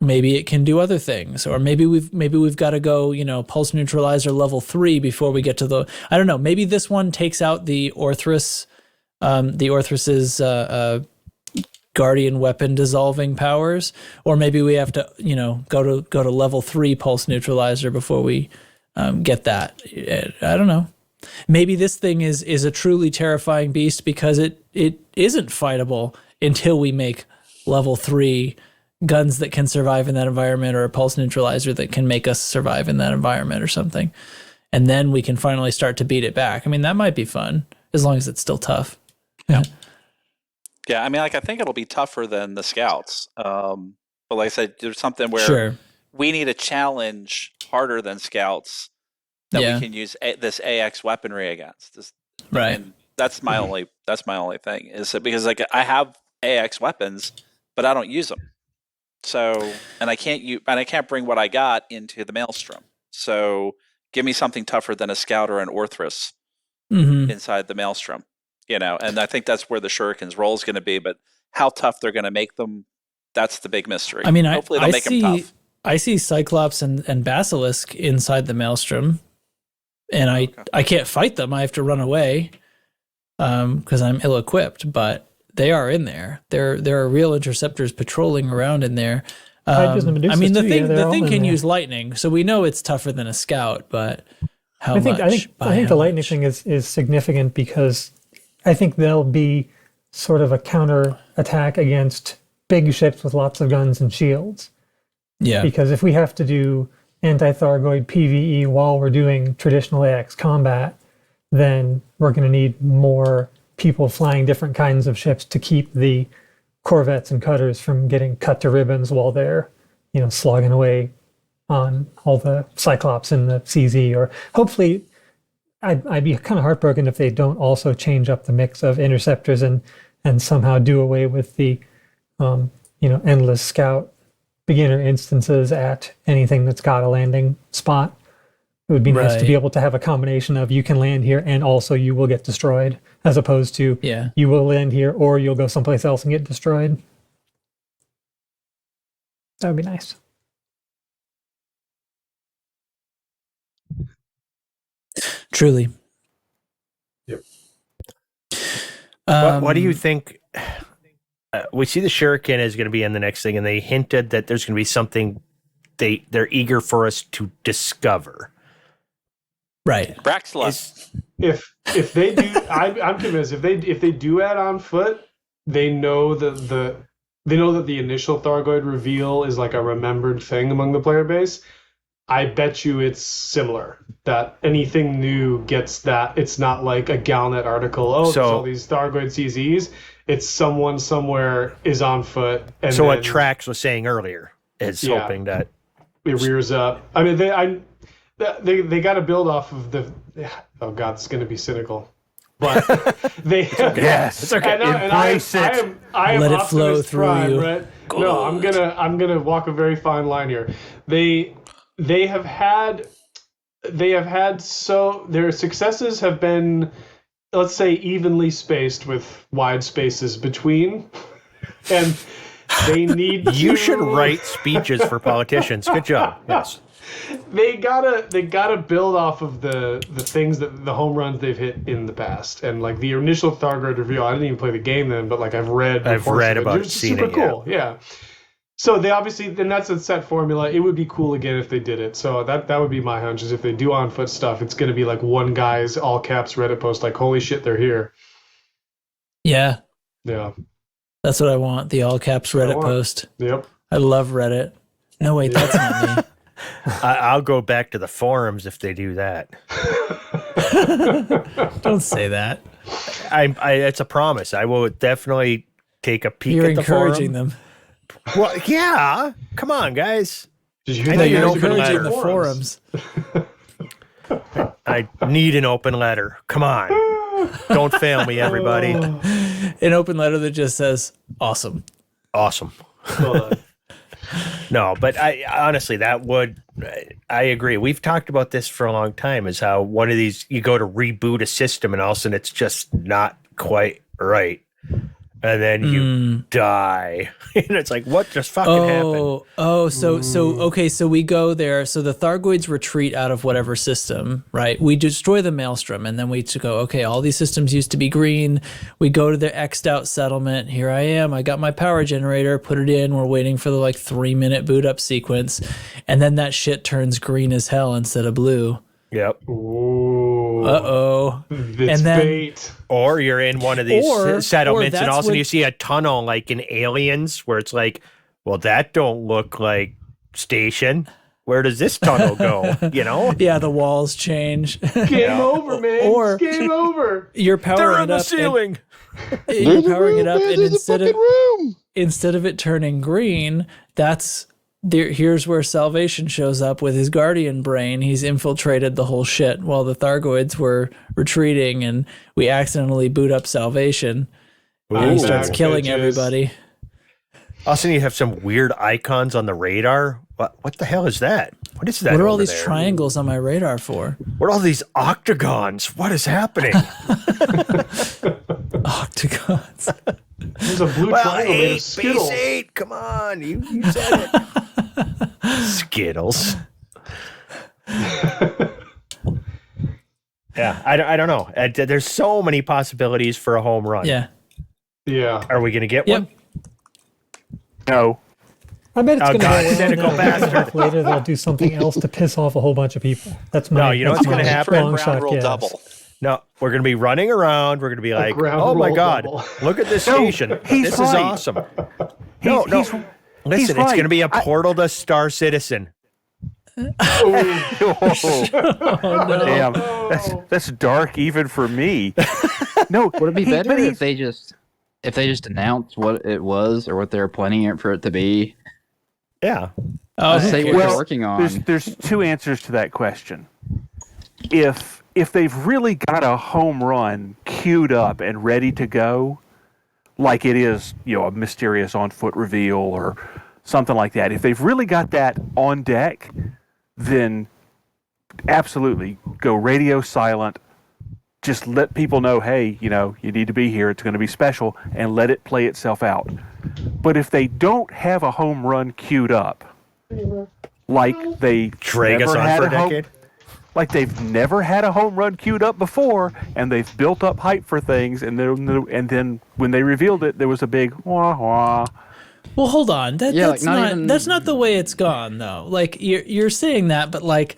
maybe it can do other things. Or maybe we've got to go, pulse neutralizer level 3 before we get to I don't know, maybe this one takes out the Orthrus, Orthrus's Guardian weapon dissolving powers, or maybe we have to, go to level 3 pulse neutralizer before we get that. I don't know. Maybe this thing is a truly terrifying beast because it isn't fightable until we make level 3 guns that can survive in that environment, or a pulse neutralizer that can make us survive in that environment or something. And then we can finally start to beat it back. I mean, that might be fun as long as it's still tough. Yeah. I mean, I think it'll be tougher than the scouts. But like I said, there's something where we need a challenge harder than scouts that we can use this AX weaponry against. Right. And that's my only thing is that because like I have AX weapons, but I don't use them. So and I can't bring what I got into the Maelstrom. So give me something tougher than a scout or an Orthrus inside the Maelstrom. And I think that's where the Shuriken's role is going to be. But how tough they're going to make them, that's the big mystery. I mean, hopefully they'll make them tough. I see Cyclops and Basilisk inside the Maelstrom, and I can't fight them. I have to run away because I'm ill-equipped. But they are in there. There are real interceptors patrolling around in there. I mean, the thing can use lightning, so we know it's tougher than a scout. But I think the lightning thing is significant because I think they'll be sort of a counter attack against big ships with lots of guns and shields. Yeah. Because if we have to do anti-Thargoid PvE while we're doing traditional AX combat, then we're going to need more people flying different kinds of ships to keep the corvettes and cutters from getting cut to ribbons while they're, slogging away on all the Cyclops in the CZ. Or hopefully, I'd be kind of heartbroken if they don't also change up the mix of interceptors and somehow do away with the, endless scout beginner instances at anything that's got a landing spot. It would be nice to be able to have a combination of you can land here and also you will get destroyed, as opposed to you will land here or you'll go someplace else and get destroyed. That would be nice. Truly. Yep. What do you think? We see the Shuriken is going to be in the next thing, and they hinted that there's going to be something they're eager for us to discover. Right. Braxla. If they do, I'm convinced if they do add on foot, they know that the initial Thargoid reveal is like a remembered thing among the player base. I bet you it's similar. That anything new gets that. It's not like a Galnet article. Oh, there's all these Thargoid CZs. It's someone somewhere is on foot. And so what Trax was saying earlier is hoping that it rears up. I mean, they got to build off of the. Oh God, it's going to be cynical. But they it's okay. Embrace it. I am let it flow through Prime, you. Right? No, I'm gonna walk a very fine line here. They have had so their successes have been, let's say, evenly spaced with wide spaces between, and they need. You should write speeches for politicians. Good job. Yes. They gotta build off of the things that the home runs they've hit in the past, and like the initial Thargoid reveal. I didn't even play the game then, but like I've read about it. Super cool. Yeah. So they obviously, and that's a set formula. It would be cool again if they did it. So that would be my hunch, is if they do on foot stuff, it's going to be like one guy's all caps Reddit post, like, holy shit, they're here. Yeah. Yeah. That's what I want. The all caps Reddit post. Yep. I love Reddit. No, wait, that's not me. I'll go back to the forums if they do that. Don't say that. It's a promise. I will definitely take a peek at the forum. You're encouraging them. Well, yeah. Come on, guys. I know you're encouraging the forums. I need an open letter. Come on. Don't fail me, everybody. An open letter that just says, awesome. Awesome. Well done. No, but I agree. We've talked about this for a long time, is how one of these, you go to reboot a system and all of a sudden it's just not quite right. And then you die. And it's like, what just fucking happened? So we go there. So the Thargoids retreat out of whatever system, right? We destroy the Maelstrom, and then we go, okay, all these systems used to be green. We go to the X'd out settlement. Here I am. I got my power generator, put it in. We're waiting for the 3-minute boot up sequence. And then that shit turns green as hell instead of blue. Yep. Ooh. Uh-oh. It's bait. Or you're in one of these settlements and all of a sudden you see a tunnel like in Aliens where it's like, well, that don't look like station. Where does this tunnel go? Yeah, the walls change. Game over, man. Or game over. You're powering They're it in the up. ceiling. You're powering it up, and instead of it turning green, here's where Salvation shows up with his guardian brain. He's infiltrated the whole shit while the Thargoids were retreating, and we accidentally boot up Salvation. And he starts killing everybody. Also, you have some weird icons on the radar. What the hell is that? What is that? What are all these triangles on my radar for? What are all these octagons? What is happening? Octagons. There's a blue triangle made of Skittles. Base 8, come on. You said it. Skittles. Yeah, I don't know. There's so many possibilities for a home run. Yeah. Yeah. Are we going to get one? No. I bet it's going to go cynical bastard. Later they'll do something else to piss off a whole bunch of people. That's my. No, you know what's going to happen? Long shot guess. Double. No, we're going to be running around. We're going to be like, oh my God, look at this station. This is awesome. No. Listen, it's going to be a portal to Star Citizen. Damn, that's dark even for me. No, would it be better if they just announced what it was or what they're planning for it to be? Yeah. Say what they're working on. There's two answers to that question. If they've really got a home run queued up and ready to go, like it is, a mysterious on-foot reveal or something like that. If they've really got that on deck, then absolutely go radio silent. Just let people know, hey, you need to be here. It's going to be special, and let it play itself out. But if they don't have a home run queued up, like they drag us on for a decade, like they've never had a home run queued up before, and they've built up hype for things, and then when they revealed it, there was a big wah wah. Well, hold on. That's not the way it's gone, though. Like you're saying that, but like,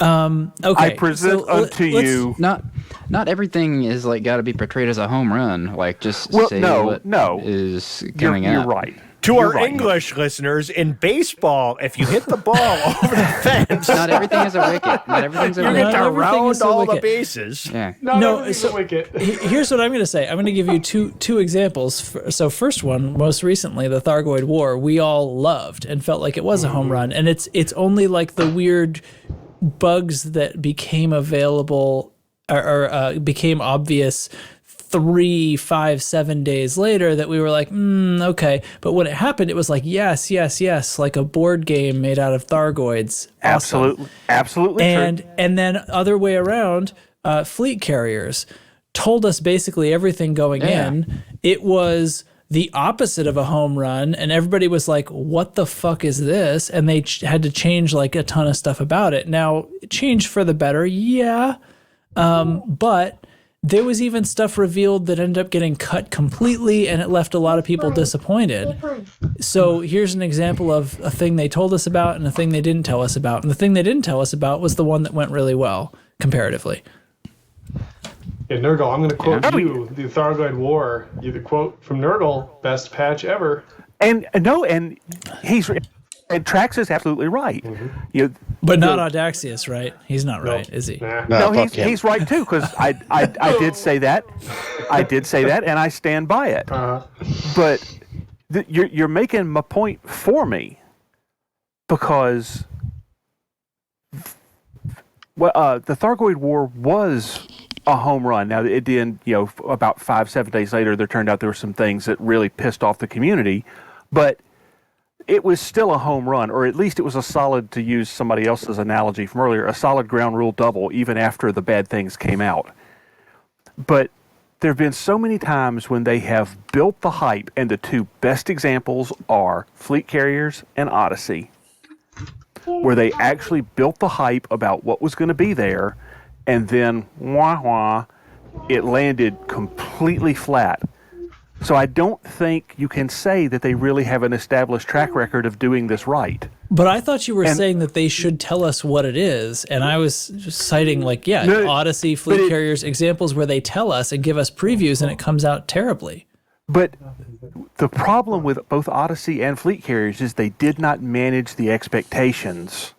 okay. I present unto you. Not everything is like got to be portrayed as a home run. Like just say what is coming out. You're right. To our English listeners, in baseball, if you hit the ball over the fence, not everything is a wicket. Not everything's a wicket. You get to round all the bases. Yeah. Everything's a wicket. Here's what I'm going to say. I'm going to give you two examples. So first one, most recently, the Thargoid War, we all loved and felt like it was a home run. And it's only like the weird bugs that became available or became obvious 3, 5, 7 days later that we were like, okay. But when it happened, it was like, yes, like a board game made out of Thargoids. Awesome. Absolutely true. And then other way around, fleet carriers told us basically everything going in. It was the opposite of a home run, and everybody was like, what the fuck is this? And they had to change like a ton of stuff about it. Now, change for the better, but there was even stuff revealed that ended up getting cut completely, and it left a lot of people disappointed. So here's an example of a thing they told us about and a thing they didn't tell us about. And the thing they didn't tell us about was the one that went really well, comparatively. Yeah, Nurgle, I'm going to quote you, the Thargoid War. The quote from Nurgle, best patch ever. And Trax is absolutely right. Mm-hmm. But not Audaxius, right? He's not right, is he? No, he's right too, because I did say that. I did say that, and I stand by it. But you're making my point for me, because the Thargoid War was a home run. Now it did, about 5-7 days later, there turned out there were some things that really pissed off the community, but it was still a home run, or at least it was a solid, to use somebody else's analogy from earlier, a solid ground rule double, even after the bad things came out. But there have been so many times when they have built the hype, and the two best examples are Fleet Carriers and Odyssey, where they actually built the hype about what was going to be there, and then, it landed completely flat. So I don't think you can say that they really have an established track record of doing this right. But I thought you were saying that they should tell us what it is, and I was just citing Odyssey, Fleet Carriers, examples where they tell us and give us previews, and it comes out terribly. But the problem with both Odyssey and Fleet Carriers is they did not manage the expectations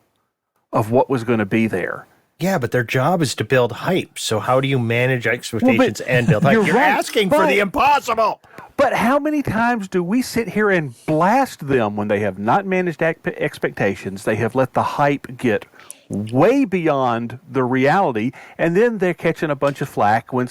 of what was going to be there. Yeah, but their job is to build hype. So how do you manage expectations and build hype? You're asking for the impossible. But how many times do we sit here and blast them when they have not managed expectations? They have let the hype get way beyond the reality, and then they're catching a bunch of flack when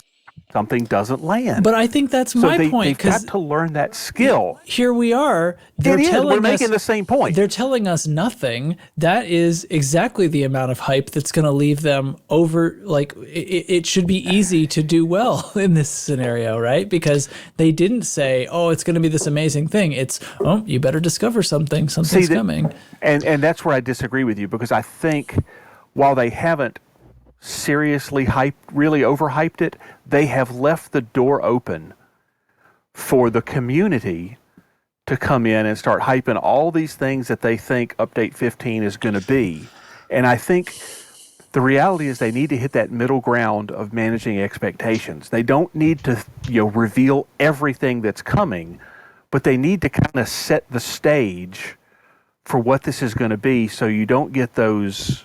something doesn't land. But I think that's my point. They've got to learn that skill. Here we are. We're making the same point. They're telling us nothing. That is exactly the amount of hype that's going to leave them over. Like, it should be easy to do well in this scenario, right? Because they didn't say, oh, it's going to be this amazing thing. It's, oh, you better discover something. Something's coming. And that's where I disagree with you, because I think while they haven't seriously really overhyped it, they have left the door open for the community to come in and start hyping all these things that they think Update 15 is going to be. And I think the reality is they need to hit that middle ground of managing expectations. They don't need to, reveal everything that's coming, but they need to kind of set the stage for what this is going to be, so you don't get those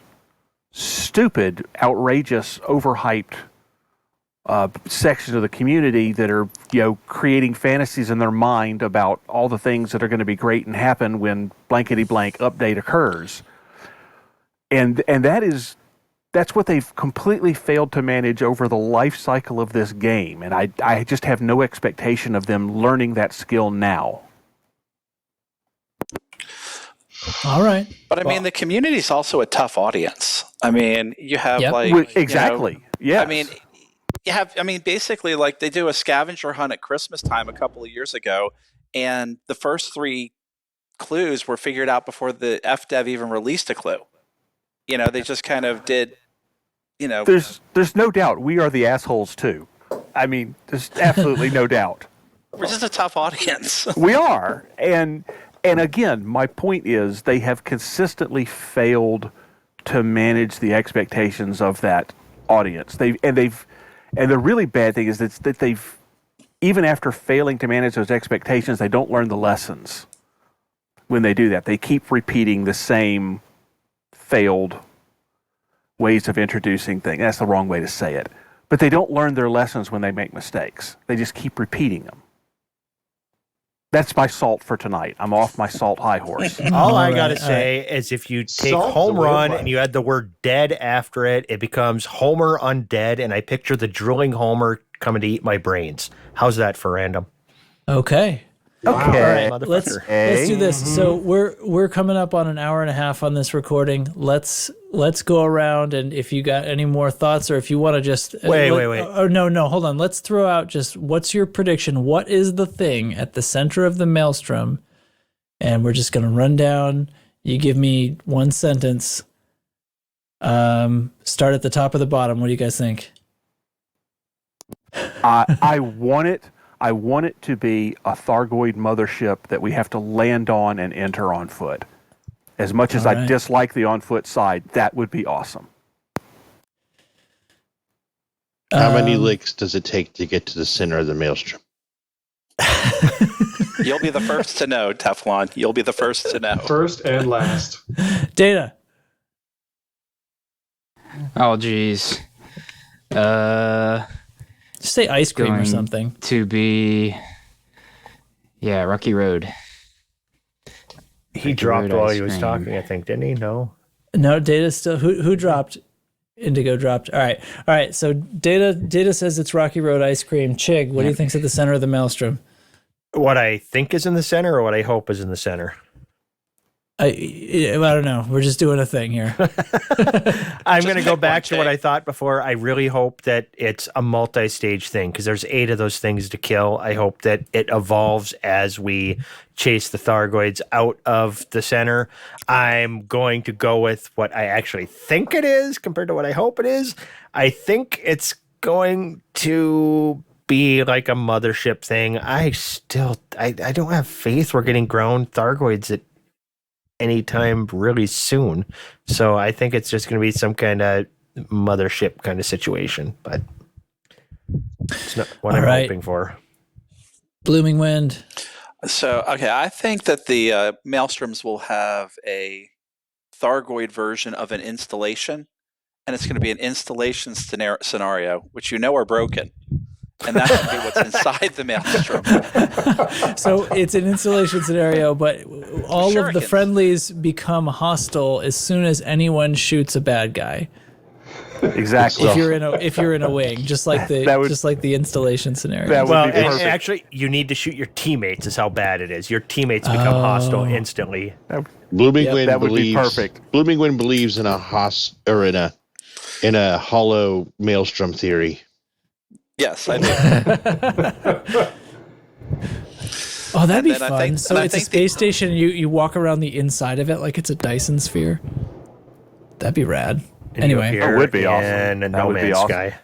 stupid, outrageous, overhyped sections of the community that are, creating fantasies in their mind about all the things that are going to be great and happen when blankety blank update occurs. And that's what they've completely failed to manage over the life cycle of this game. And I just have no expectation of them learning that skill now. All right. But I mean, the community is also a tough audience. I mean, you have exactly. Yeah. I mean, basically, like, they do a scavenger hunt at Christmas time a couple of years ago, and the first 3 clues were figured out before the FDev even released a clue. They just kind of did. There's no doubt we are the assholes too. I mean, there's absolutely no doubt. We're just a tough audience. We are, and again, my point is they have consistently failed to manage the expectations of that audience. And the really bad thing is that they've, even after failing to manage those expectations, they don't learn the lessons when they do that. They keep repeating the same failed ways of introducing things. That's the wrong way to say it. But they don't learn their lessons when they make mistakes. They just keep repeating them. That's my salt for tonight. I'm off my salt high horse. All I got to say is if you take home run and you add the word dead after it, it becomes Homer undead, and I picture the drooling Homer coming to eat my brains. How's that for random? Okay. Okay. All right. Let's do this. So we're coming up on an hour and a half on this recording. Let's go around, and if you got any more thoughts, or if you want to just wait. Oh no, hold on. Let's throw out just what's your prediction? What is the thing at the center of the maelstrom? And we're just gonna run down. You give me one sentence. Start at the top of the bottom. What do you guys think? I want it to be a Thargoid mothership that we have to land on and enter on foot. As much as I dislike the on foot side, that would be awesome. How many licks does it take to get to the center of the maelstrom? You'll be the first to know, Teflon. You'll be the first to know. First and last. Data. Oh, geez. Just say ice cream or something. To be, Rocky Road. He dropped while he was talking, I think, didn't he? No, Data still. Who dropped? Indigo dropped. All right. So Data says it's Rocky Road ice cream. Chig, what do you think's at the center of the maelstrom? What I think is in the center, or what I hope is in the center? I don't know. We're just doing a thing here. I'm going to go back to what I thought before. I really hope that it's a multi-stage thing, because there's 8 of those things to kill. I hope that it evolves as we chase the Thargoids out of the center. I'm going to go with what I actually think it is compared to what I hope it is. I think it's going to be like a mothership thing. I don't have faith we're getting ground Thargoids at anytime really soon. So I think it's just going to be some kind of mothership kind of situation, but it's not what I'm hoping for. Blooming Wind. So, okay, I think that the Maelstroms will have a Thargoid version of an installation, and it's going to be an installation scenario, which are broken. And that's going to be what's inside the maelstrom. So it's an installation scenario, but all of the friendlies become hostile as soon as anyone shoots a bad guy. Exactly. If you're in a wing, just like the installation scenario. Well, actually, you need to shoot your teammates. Is how bad it is. Your teammates become hostile instantly. Blooming Wind that would be believes perfect. Blooming Wind believes in a hollow maelstrom theory. Yes, I do. Oh, that'd be fun. So it's a space station. You walk around the inside of it like it's a Dyson sphere. That'd be rad. Anyway, that would be awesome. And a No Man's Sky.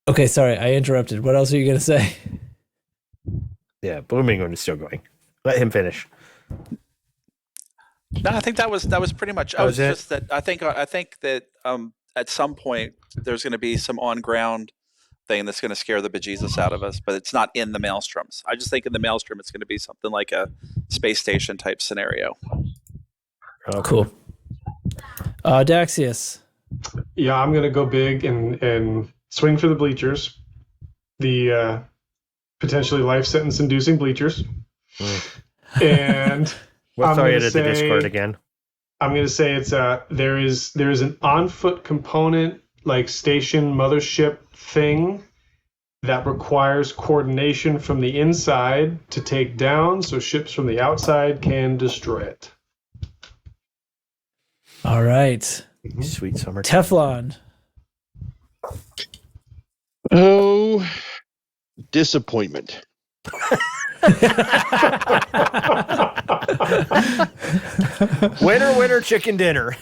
Okay, sorry, I interrupted. What else are you going to say? Yeah, Blooming Wind is still going. Let him finish. No, I think that was pretty much. I think that at some point there's going to be some on ground thing that's going to scare the bejesus out of us, but it's not in the maelstroms. I just think in the maelstrom it's going to be something like a space station type scenario. Oh, cool. Daxius. Yeah, I'm going to go big and swing for the bleachers. The potentially life sentence inducing bleachers. And what's I edit the Discord again? I'm going to say it's there is an on foot component like station mothership thing that requires coordination from the inside to take down, so ships from the outside can destroy it. All right. Sweet summer. Teflon. Oh, disappointment. Winner, chicken dinner.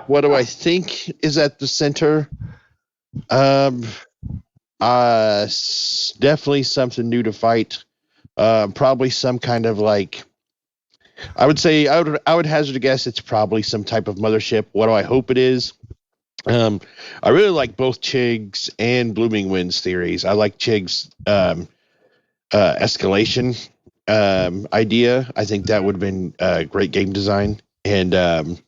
What do I think is at the center? Definitely something new to fight. Probably some kind of like. I would hazard a guess it's probably some type of mothership. What do I hope it is? I really like both Chig's and Blooming Wind's theories. I like Chig's escalation idea. I think that would have been great game design and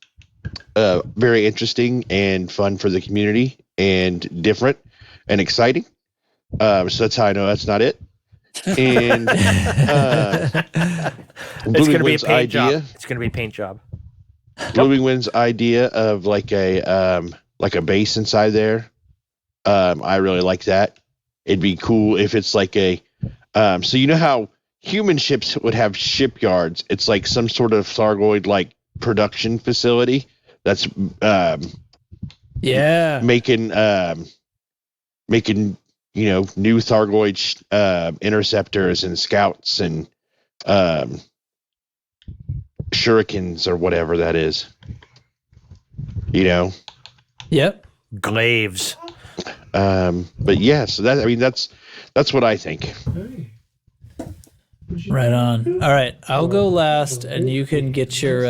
very interesting and fun for the community and different and exciting. So that's how I know that's not it. And it's going to be a paint job. It's going to be a paint job. Blooming Wind's idea of like a base inside there. I really like that. It'd be cool if it's like a so you know how human ships would have shipyards. It's like some sort of Thargoid like production facility that's making new Thargoid interceptors and scouts and shurikens or whatever that is. Yep. Glaives. But yeah, so that's what I think. Right on. All right, I'll go last, and you can get your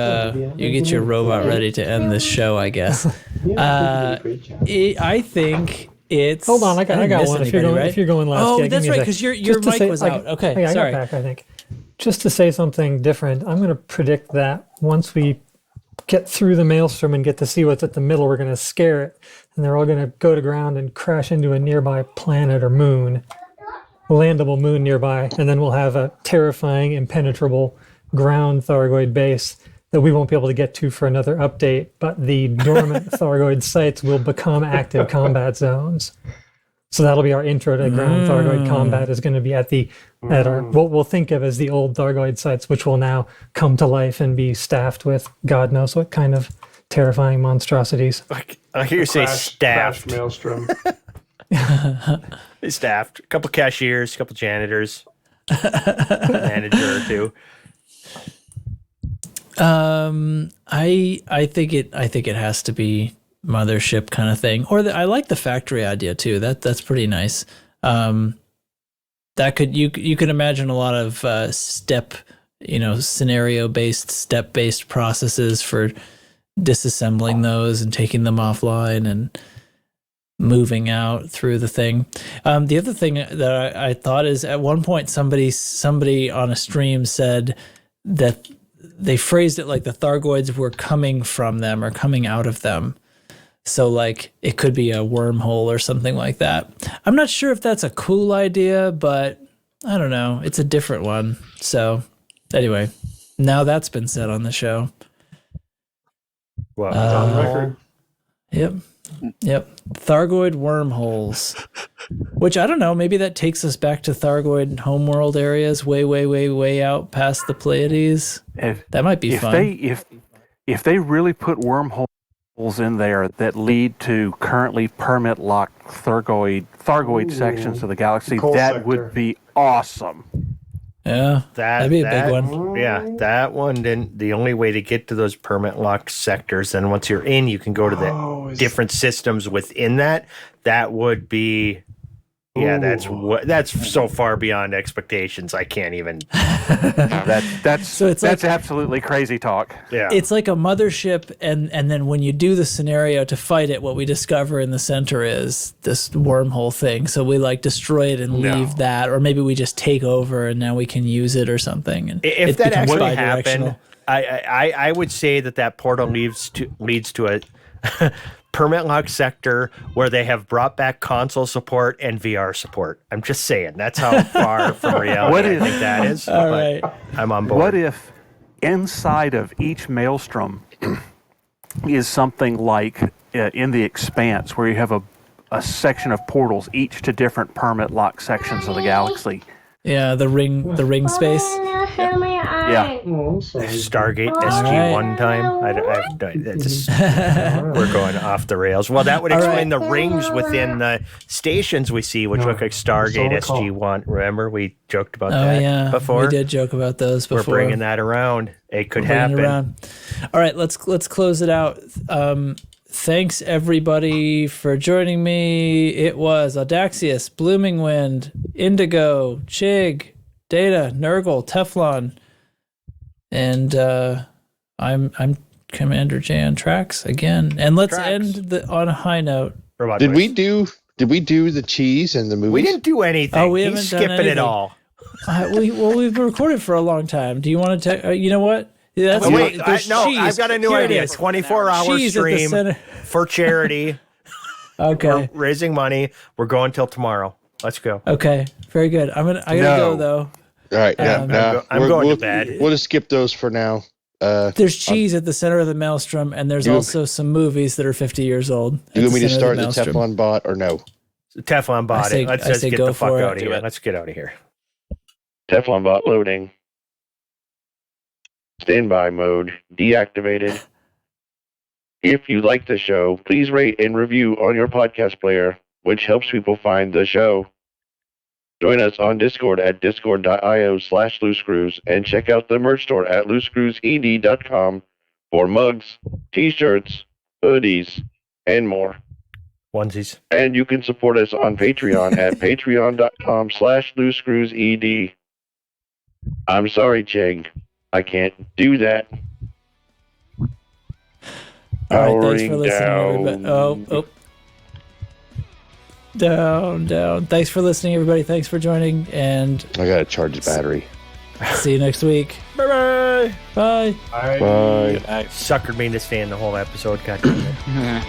robot ready to end this show, I guess. I think it's. Hold on, I got one. Anybody, if you're going last, oh, that's right, because your mic was out. Okay, sorry. I got back. I think just to say something different, I'm going to predict that once we get through the maelstrom and get to see what's at the middle, we're going to scare it, and they're all going to go to ground and crash into a nearby planet or moon. Landable moon nearby, and then we'll have a terrifying, impenetrable ground Thargoid base that we won't be able to get to for another update, but the dormant Thargoid sites will become active combat zones. So that'll be our intro to ground Thargoid combat, is going to be at our what we'll think of as the old Thargoid sites, which will now come to life and be staffed with God knows what kind of terrifying monstrosities. I hear you say staffed. Maelstrom. Staffed. A couple cashiers, a couple janitors, manager or two. I think it has to be mothership kind of thing, or I like the factory idea too. That's pretty nice. That you could imagine a lot of scenario based, step based processes for disassembling those and taking them offline and moving out through the thing. The other thing that I thought is, at one point somebody on a stream said that they phrased it like the Thargoids were coming from them or coming out of them. So like it could be a wormhole or something like that. I'm not sure if that's a cool idea, but I don't know. It's a different one. So anyway, now that's been said on the show. Well, it's on record. Yep. Thargoid wormholes. Which I don't know, maybe that takes us back to Thargoid homeworld areas way out past the Pleiades. That might be fun. If they really put wormholes in there that lead to currently permit locked Thargoid sections of the galaxy, that would be awesome. Yeah, that'd be a big one. Yeah, that one. Then the only way to get to those permit locked sectors, and once you're in, you can go to the different systems within that. That would be, that's so far beyond expectations. I can't even. That's absolutely crazy talk. Yeah, it's like a mothership, and then when you do the scenario to fight it, what we discover in the center is this wormhole thing. So we like destroy it and leave that, or maybe we just take over and now we can use it or something. And if that actually happened, I would say that portal leads to a permit lock sector where they have brought back console support and VR support. I'm just saying that's how far from reality I think that is. All right. I'm on board. What if inside of each maelstrom is something like in the Expanse, where you have a section of portals, each to different permit lock sections of the galaxy? Yeah, the ring space. Yeah. Stargate SG1 time. We're going off the rails. Well, that would explain the rings within the stations we see, which look like Stargate SG1. Remember, we joked about that before? We did joke about those before. We're bringing that around. It could happen. All right, let's close it out. Thanks, everybody, for joining me. It was Audaxius, Blooming Wind, Indigo, Chig, Data, Nurgle, Teflon, and I'm Commander Jan Trax again. And let's end on a high note. Did we do the cheese and the movie? We didn't do anything. Oh, we haven't He's done skipping anything. it all. We've been recorded for a long time. Do you want to? You know what? That's I've got a new idea. 24-hour stream for charity. Okay. We're raising money. We're going till tomorrow. Let's go. Okay. Very good. I gotta go though. All right. I'm going to bed. We'll just skip those for now. There's cheese at the center of the maelstrom, and there's also some movies that are 50 years old. Do you want me to start the Teflon bot or no? Teflon bot. Let's just get the fuck out of here. Let's get out of here. Teflon bot loading. Standby mode deactivated. If you like the show, please rate and review on your podcast player, which helps people find the show. Join us on Discord at discord.io/loosescrews and check out the merch store at loosescrewsed.com for mugs, t-shirts, hoodies, and more. Onesies. And you can support us on Patreon at patreon.com/loosescrewsed. I'm sorry, Cheng. I can't do that. All right, thanks for listening, everybody. Down. Thanks for listening, everybody. Thanks for joining, and I gotta charge the battery. See you next week. Bye. Bye. Bye. Suckered me to stay in the whole episode. God damn it.